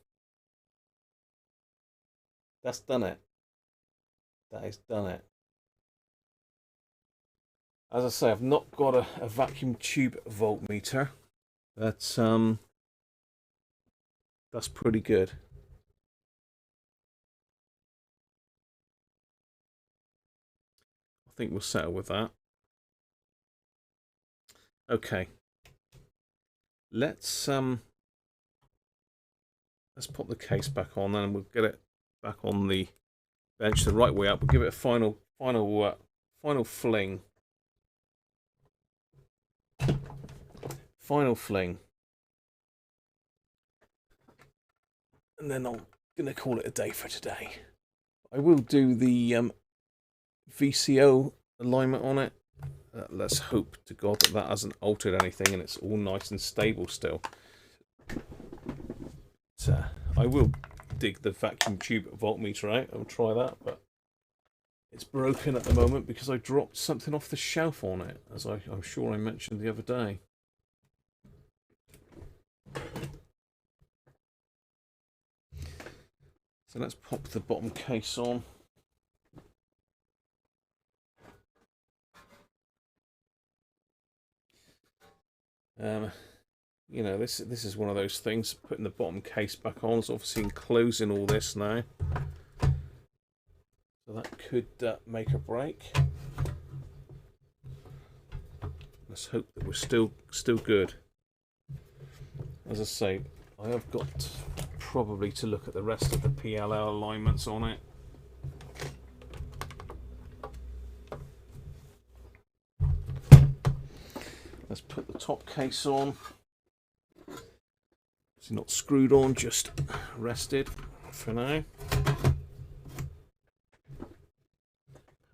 That's done it. That has done it. As I say, I've not got a vacuum tube voltmeter. That's pretty good. I think we'll settle with that. Okay. Let's pop the case back on, and we'll get it back on the bench the right way up. We'll give it a final fling. Final fling. And then I'm going to call it a day for today. I will do the VCO alignment on it. Let's hope to God that that hasn't altered anything and it's all nice and stable still. So I will dig the vacuum tube voltmeter out. I'll try that, but it's broken at the moment because I dropped something off the shelf on it, as I'm sure I mentioned the other day. So let's pop the bottom case on. You know, this is one of those things. Putting the bottom case back on is obviously enclosing all this now, so that could make or break. Let's hope that we're still good. As I say, I have got probably to look at the rest of the PLL alignments on it. Let's put the top case on. It's not screwed on, just rested for now.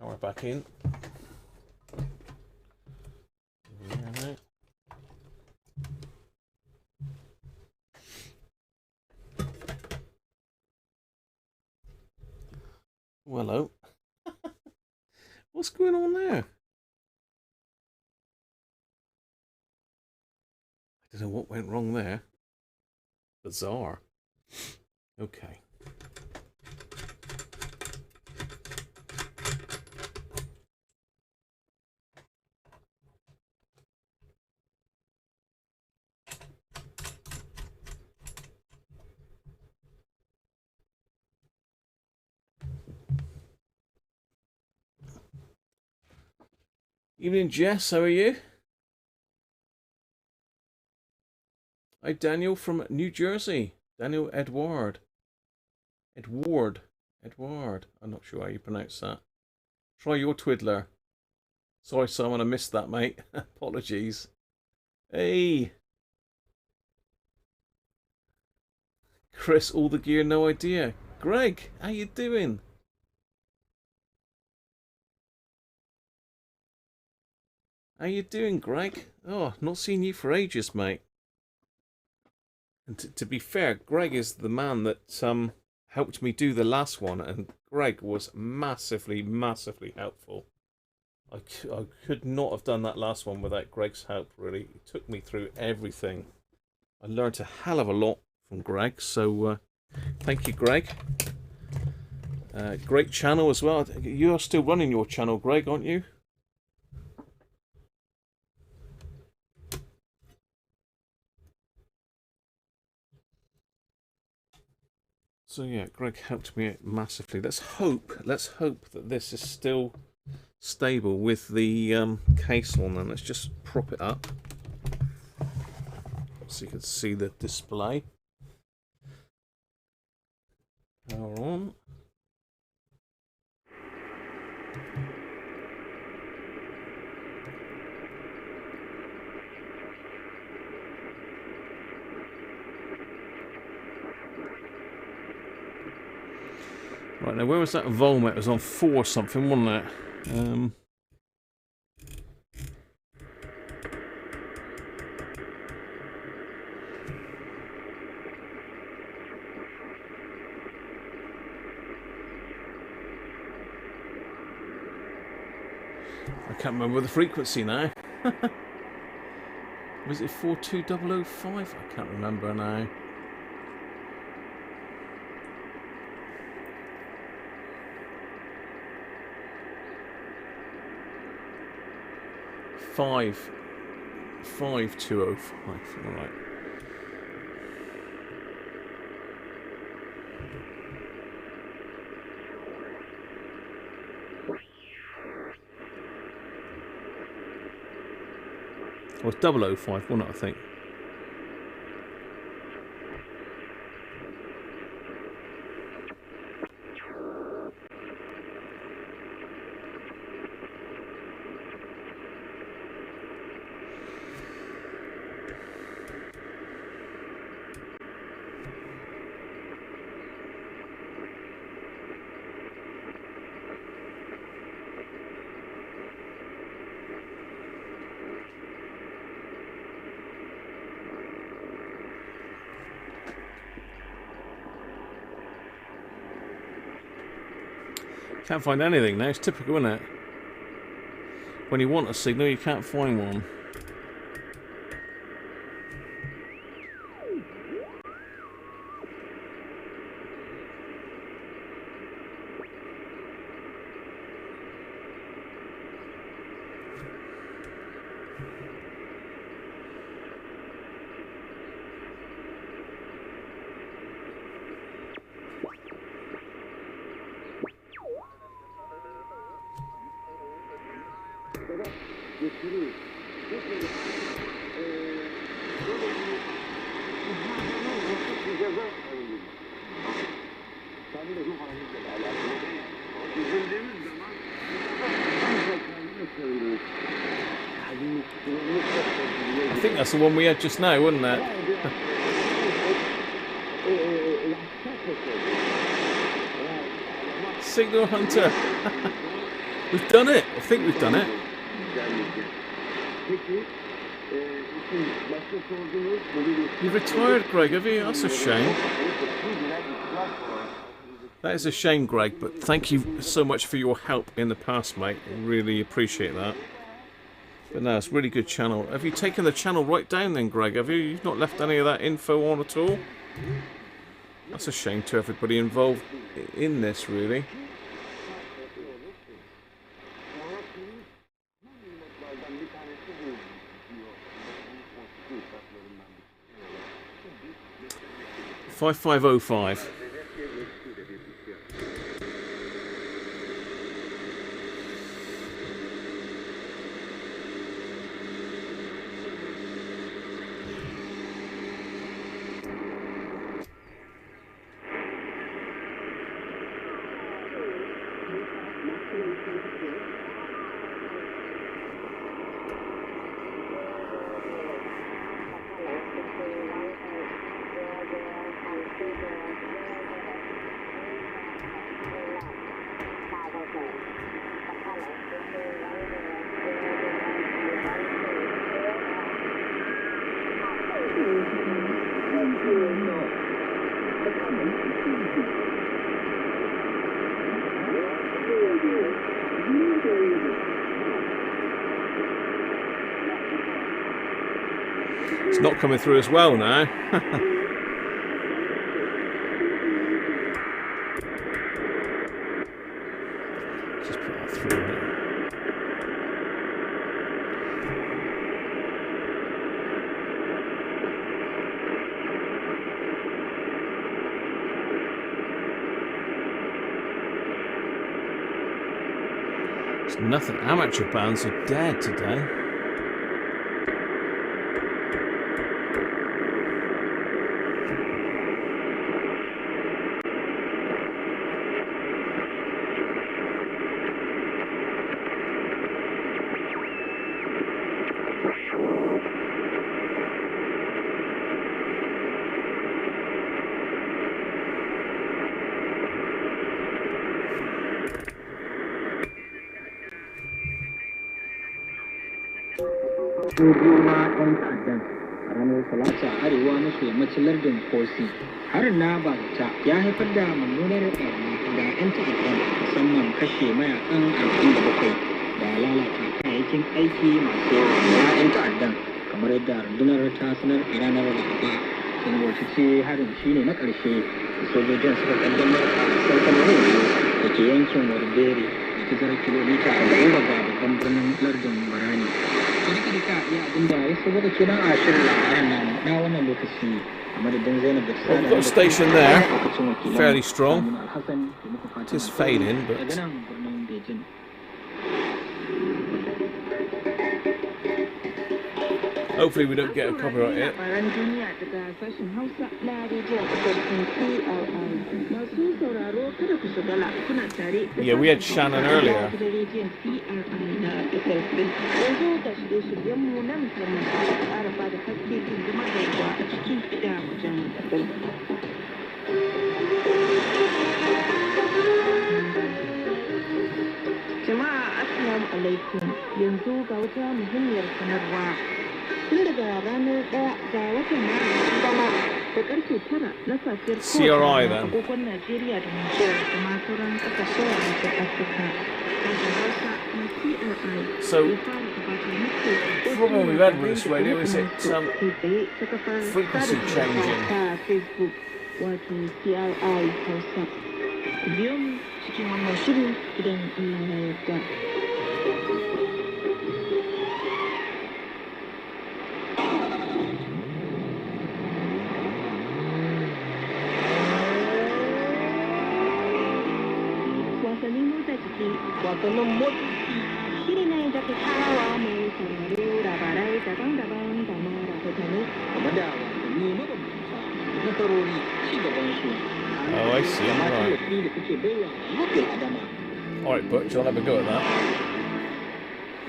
Power back in. Well, hello. What's going on there? I don't know what went wrong there. Bizarre. Okay. Evening, Jess. How are you? Hi, Daniel from New Jersey. Daniel Edward. Edward. I'm not sure how you pronounce that. Try your Twiddler. Sorry, Simon, I missed that, mate. Apologies. Hey. Chris, all the gear, no idea. Greg, how you doing? How you doing, Greg? Oh, not seen you for ages, mate. And to be fair, Greg is the man that helped me do the last one, and Greg was massively, massively helpful. I could not have done that last one without Greg's help, really. He took me through everything. I learned a hell of a lot from Greg, so thank you, Greg. Great channel as well. You are still running your channel, Greg, aren't you? So yeah, Greg helped me massively. Let's hope that this is still stable with the case on, and let's just prop it up so you can see the display. Power on. Right, now where was that volume? It was on 4 something, wasn't it? I can't remember the frequency now. Was it 42005? I can't remember now. Five 5205. All right. It was 005, wasn't it, I think? Can't find anything now. It's typical, isn't it? When you want a signal, you can't find one. I think that's the one we had just now, wasn't it? Signal Hunter. We've done it. I think we've done it. You've retired, Greg, have you? That's a shame. That is a shame, Greg, but thank you so much for your help in the past, mate. I really appreciate that. But no, it's a really good channel. Have you taken the channel right down then, Greg? Have you? You've not left any of that info on at all? That's a shame to everybody involved in this, really. $5505. It's not coming through as well now. Just put that through it. There's nothing. Amateur bands are dead today. Goma 'yan ta'addan a ranar Talata a arewa maso yammacin lardin Kosi. Harin na Bazata ya haifar da mummunar ɓarna ga 'yan ta'addan musamman kashe mayakan 47 da lalata kayayyakin aiki masu yawa na 'yan ta'addan kamar yadda rundunar ta sanar a ranar Laraba. Sanarwar ta ce harin shine na ƙarshe da sojojin suka ƙaddamar a sansanin da ke yankin Wardere da tazarar kilomita 40 daga babban birnin lardin Barani. Duka iya abinda ya saboda kenan a shirin labaran na wannan lokaci a madadin Zainab da Well, we've got a station there, fairly strong. It is fading, but hopefully we don't get a copyright hit. Yeah, we had Shannon earlier. Jama'a assalamu alaikum, yanzu ga wata muhimmiyar sanarwa. Tun daga ranar 1 ga watan Maris bana da karfe 9 na safiyar CRI then. agogon Najeriya da Nijar da ma sauran kasashen wajen Afirka. Sashen Hausa na CRI. So, the problem we've had with this radio is it frequency changing. Facebook wato CRI Hausa. Ku biyo mu cikin wannan shirin idan Allah ya yarda. Wasannin motsa jiki, wasannin motsa jiki shiri ne da ke kawo mai sauraro labarai daban-daban da ma rahotanni game da wasanni mabambanta nasarori ci gaban su. Oh, I see. Right. Alright, Butch, I'll have a go at that.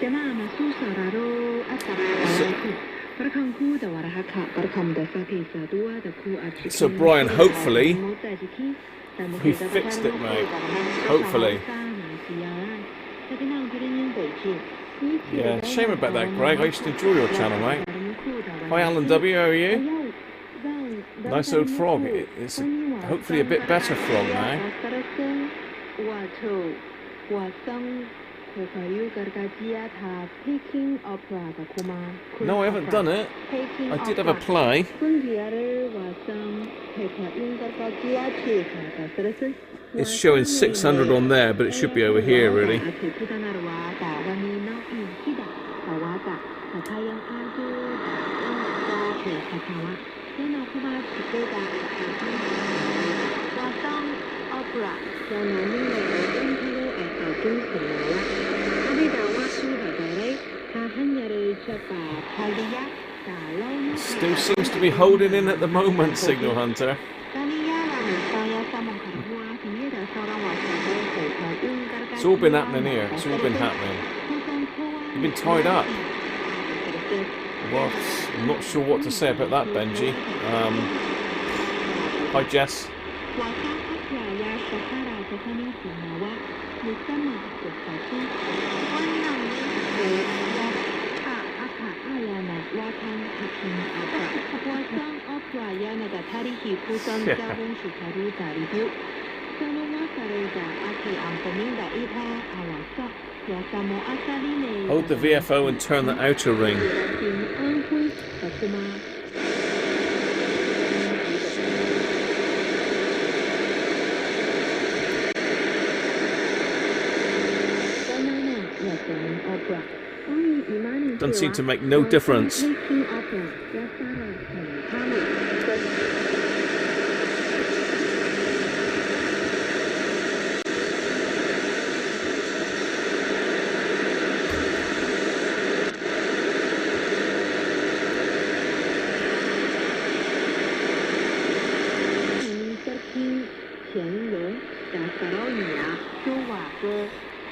Jama'a masu sauraro assalamu alaikum. Barkanku da warhaka, barkam da sake saduwa da ku a cikin So, Brian, hopefully motsa jiki da muke we fixed it, mate. Hopefully. Yeah, shame about that, Greg. I used to enjoy your channel, mate. Hi, Alan W. How are you? Nice old frog. It's hopefully a bit better frog now. Wato wasan kokayu gargajiya ta Peking Opera da kuma No, I haven't done it. I did have a play. Kungiyar wasan kokayu gargajiya ce ta kasar It's showing 600 on there, but it should be over here, really. ake gudanarwa da wani nau'in kiɗa da waƙa da kayan ado da ke katawa yana kuma cike da wasan opera yana nuna ɗaukin hiro a ɗaukin turawa haɗe da wasu labarai ta hanyar shafa kwalliya da launin Still seems to be holding in at the moment, Signal Hunter. Gani yana mai ya samun karbuwa fiye da sauran wasannin kwaikwayon gargajiya. It's all been happening here. It's all been happening. You've been tied up. Well, I'm not sure what to say about that, Benji. Hi, Jess. Wasan opera ya shahara tsakanin Turawa musamman tsofaffi. Wannan ne ya sa aka ayyana wasan Peking Opera. Wasan opera yana da tarihi kusan tsawon shekaru 200. Salon wakar da ake amfani da ita a wasa ya samo asali ne Hold the VFO and turn the outer ring. da kuma Doesn't seem to make no difference.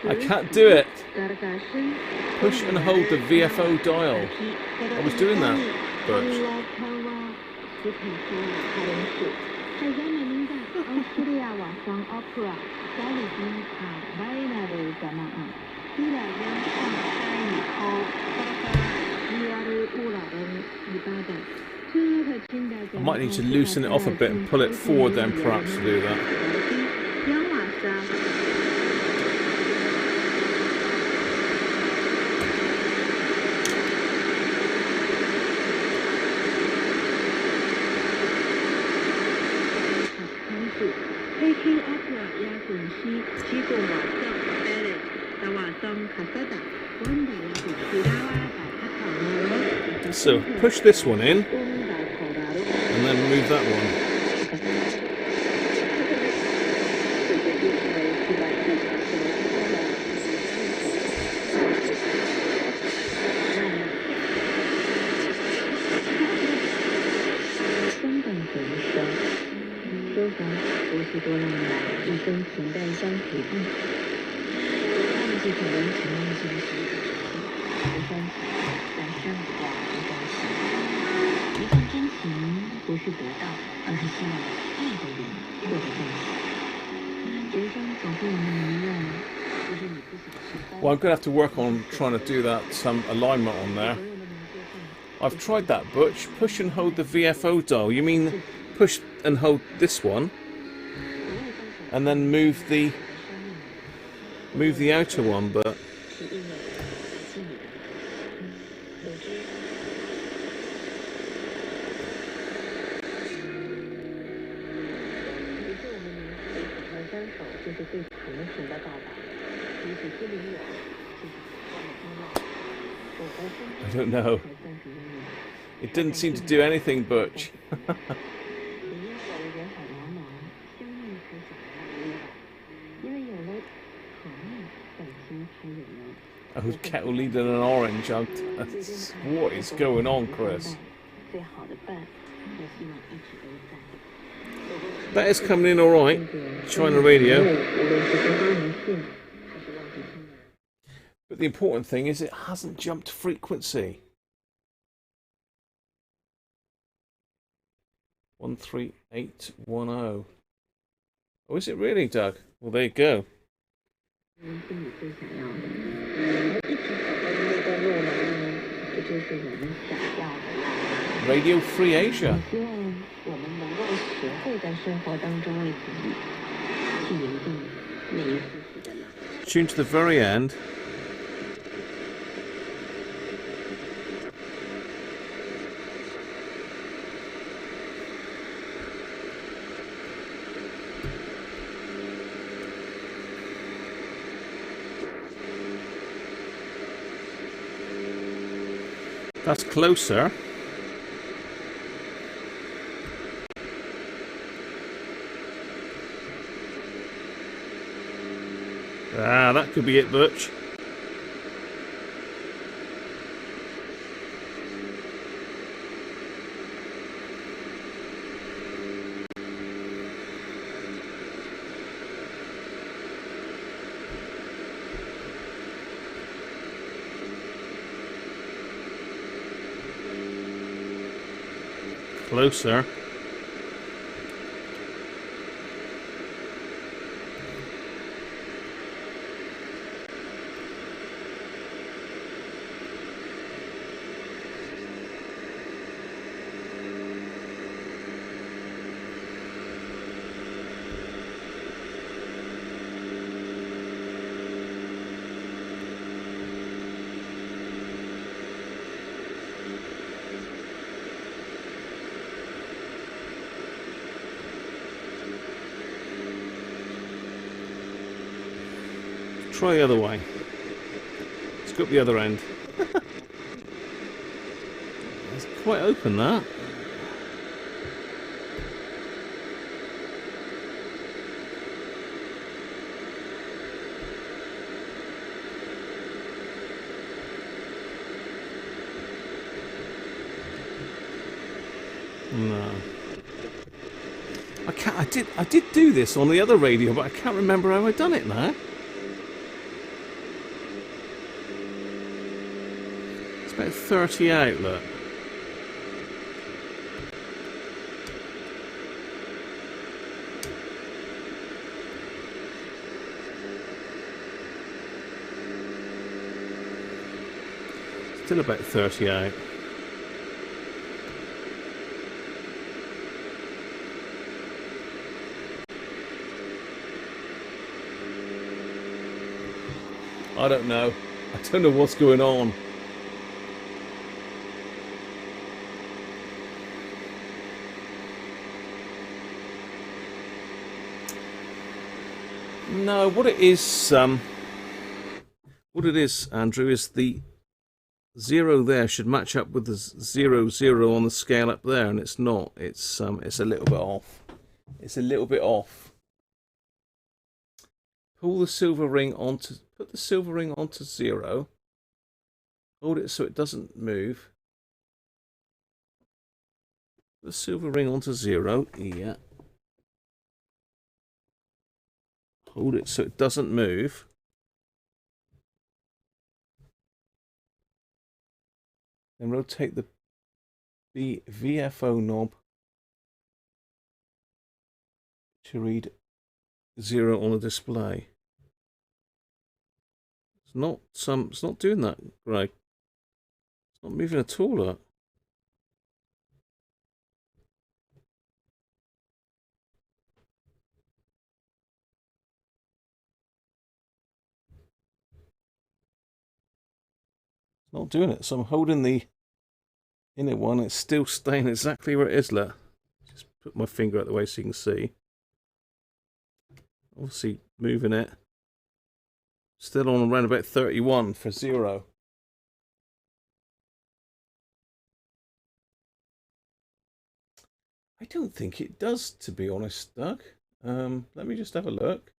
I can't do it. Push and hold the VFO dial. I was doing that, but I might need to loosen it off a bit and pull it forward then perhaps to do that. So push this one in and then remove that one. Well, I'm going to have to work on trying to do that some alignment on there. I've tried that, Butch. Push and hold the VFO dial. You mean push and hold this one, and then move the outer one, but I don't know. It didn't seem to do anything, Butch. Oh, kettle lead in an orange. What is going on, Chris? That is coming in alright. China radio. But the important thing is it hasn't jumped frequency. 13810. Oh, is it really, Doug? Well, there you go. Radio Free Asia. Tune to the very end. That's closer. Ah, that could be it, Butch. Closer. Try the other way. Let's go up the other end. It's quite open, that. No. I did do this on the other radio, but I can't remember how I done it now. It's about 30 out, look. Still about 30 out. I don't know. I don't know what's going on. No, what it is, Andrew, is the 0 there should match up with the 0, 0 on the scale up there, and it's not. It's a little bit off. It's a little bit off. Pull the silver ring onto. Put the silver ring onto 0. Hold it so it doesn't move. Put the silver ring onto 0. Yeah. Hold it so it doesn't move. Then rotate the VFO knob to read 0 on the display. It's not doing that, Greg. It's not moving at all. Look. It's not doing it. So I'm holding the inner one. It's still staying exactly where it is. Look. Just put my finger out the way so you can see. Obviously moving it. Still on around about 31 for 0. I don't think it does, to be honest, Doug. Let me just have a look.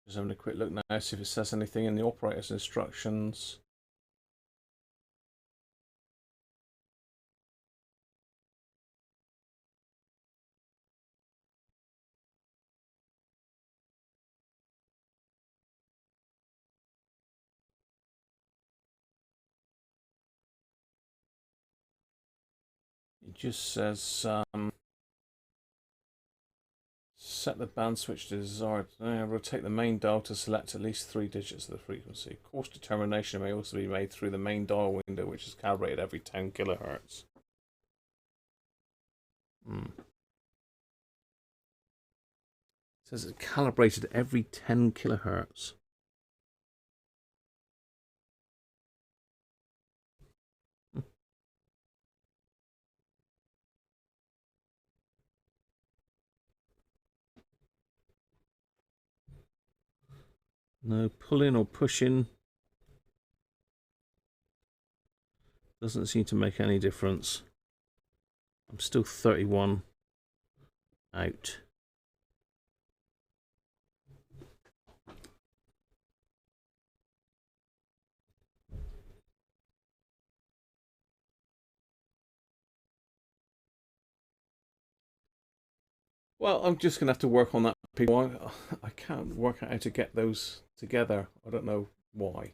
Just having a quick look now, see if it says anything in the operator's instructions. It just says set the band switch to desired. Rotate the main dial to select at least 3 digits of the frequency. Course determination may also be made through the main dial window, which is calibrated every 10 kilohertz. It says it's calibrated every 10 kilohertz. No pulling or pushing. Doesn't seem to make any difference. I'm still 31. out. Well, I'm just going to have to work on that, people. I can't work out how to get those together. I don't know why.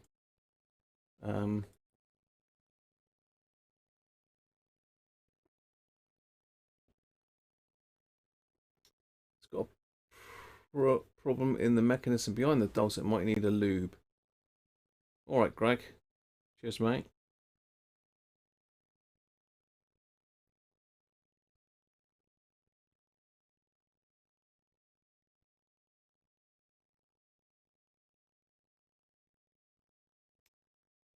It's got a problem in the mechanism behind the dulce. It might need a lube. All right, Greg. Cheers, mate.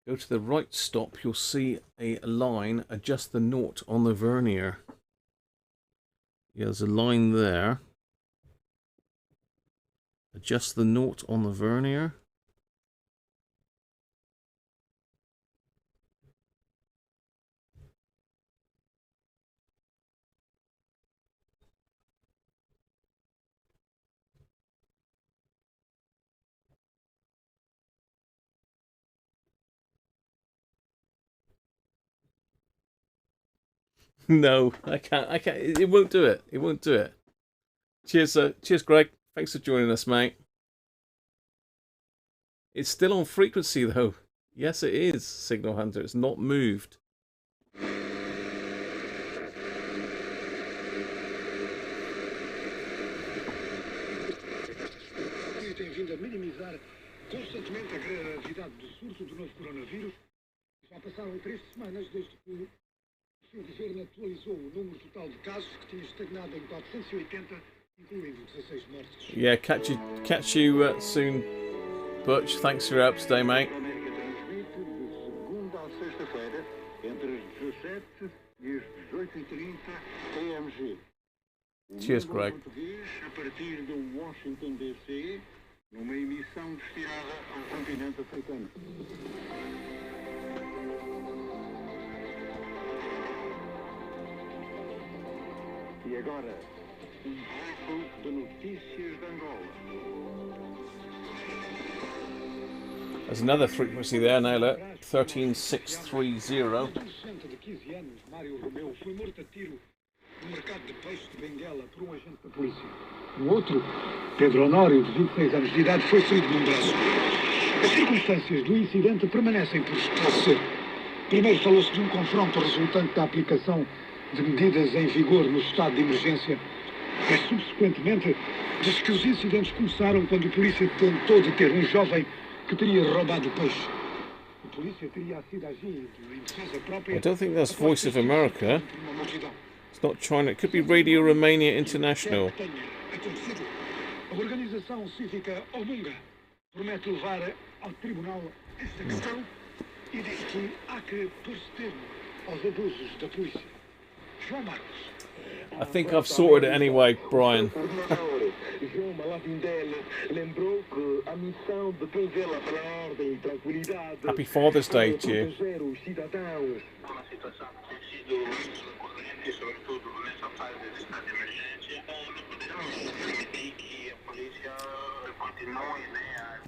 Go to the right stop, you'll see a line, adjust the naught on the vernier. Yeah, there's a line there. Adjust the naught on the vernier. No, I can't. It won't do it. It won't do it. Cheers, cheers, Greg. Thanks for joining us, mate. It's still on frequency, though. Yes, it is, Signal Hunter. It's not moved. Tem vindo a minimizar constantemente a gravidade do surto do novo coronavírus. Já passaram 3 semanas desde que o governo atualizou o número total de casos, que tinha estagnado em 480, incluindo 16 mortes. Yeah, catch you soon, Butch. Thanks for your help today, mate. América transmite de segunda a sexta-feira, entre as 17 e as 18h30 TMG. Cheers, Greg. Português, a partir de Washington DC, numa emissão destinada ao continente africano. E agora, bloco de notícias de Angola. There's another frequency there now, look. 13630. Adolescente de 15 anos, Mário Romeu, foi morto a tiro no mercado de peixe de Benguela por um agente da polícia. O outro, Pedro Honório, de 26 anos de idade, foi ferido num braço. As circunstâncias do incidente permanecem por esclarecer. Primeiro falou-se de um confronto resultante da aplicação de medidas em vigor no estado de emergência, mas subsequentemente diz que os incidentes começaram quando a polícia tentou deter um jovem que teria roubado o peixe. A polícia teria sido agindo em defesa própria. I don't think that's Voice of America. It's not China. It could be Radio Romania International. A organização cívica Omunga promete levar ao tribunal esta questão e diz que há que pôr termo aos abusos da polícia. João Marcos. I think I've sorted it anyway, Brian. João Malavindel lembrou que a missão de quem vela pela ordem e tranquilidade Happy Father's Day é to you. proteger os cidadãos. Uma situação que tem sido muito corrente, sobretudo nessa fase de estado de emergência, não podemos permitir que a polícia continue, né?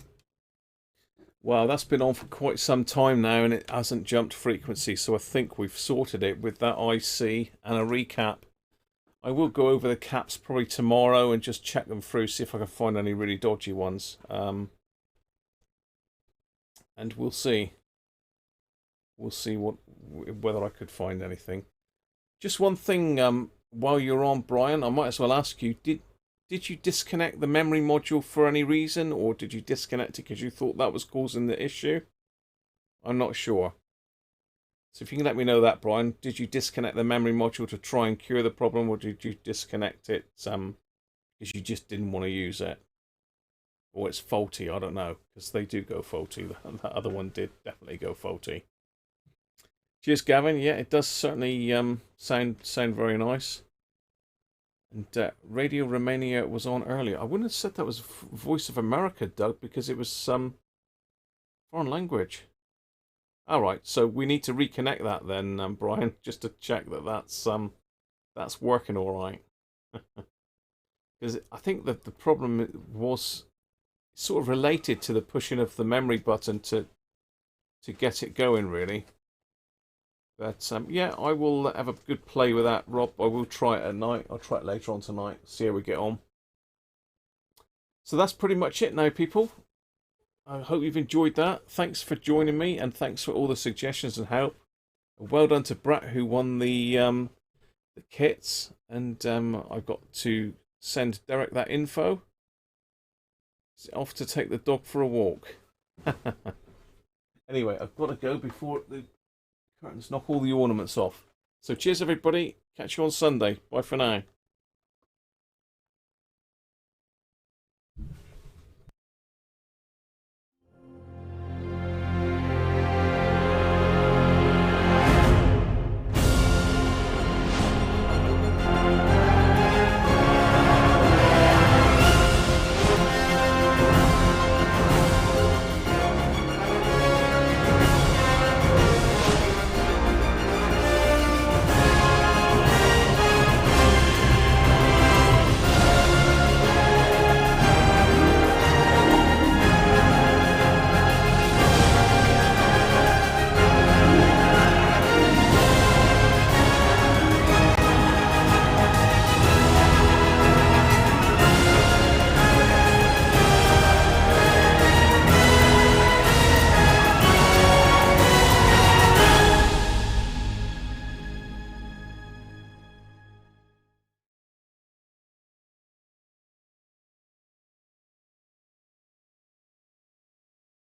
Well, that's been on for quite some time now and it hasn't jumped frequency, so I think we've sorted it with that IC and a recap. I will go over the caps probably tomorrow and just check them through, see if I can find any really dodgy ones. And we'll see. We'll see whether I could find anything. Just one thing while you're on, Brian, I might as well ask you, did you disconnect the memory module for any reason, or did you disconnect it because you thought that was causing the issue? I'm not sure. So if you can let me know that, Brian, did you disconnect the memory module to try and cure the problem, or did you disconnect it because you just didn't want to use it? Or it's faulty, I don't know, because they do go faulty. That other one did definitely go faulty. Cheers, Gavin. Yeah, it does certainly sound very nice. And Radio Romania was on earlier. I wouldn't have said that was Voice of America, Doug, because it was some foreign language. All right, so we need to reconnect that then, Brian, just to check that that's working all right. because I think that the problem was sort of related to the pushing of the memory button to get it going, really. But yeah, I will have a good play with that, Rob. I will try it at night. I'll try it later on tonight, see how we get on. So that's pretty much it now, people. I hope you've enjoyed that. Thanks for joining me, and thanks for all the suggestions and help. Well done to Brat, who won the kits, and I've got to send Derek that info. He's off to take the dog for a walk. Anyway, I've got to go before the curtains knock all the ornaments off. So cheers, everybody. Catch you on Sunday. Bye for now.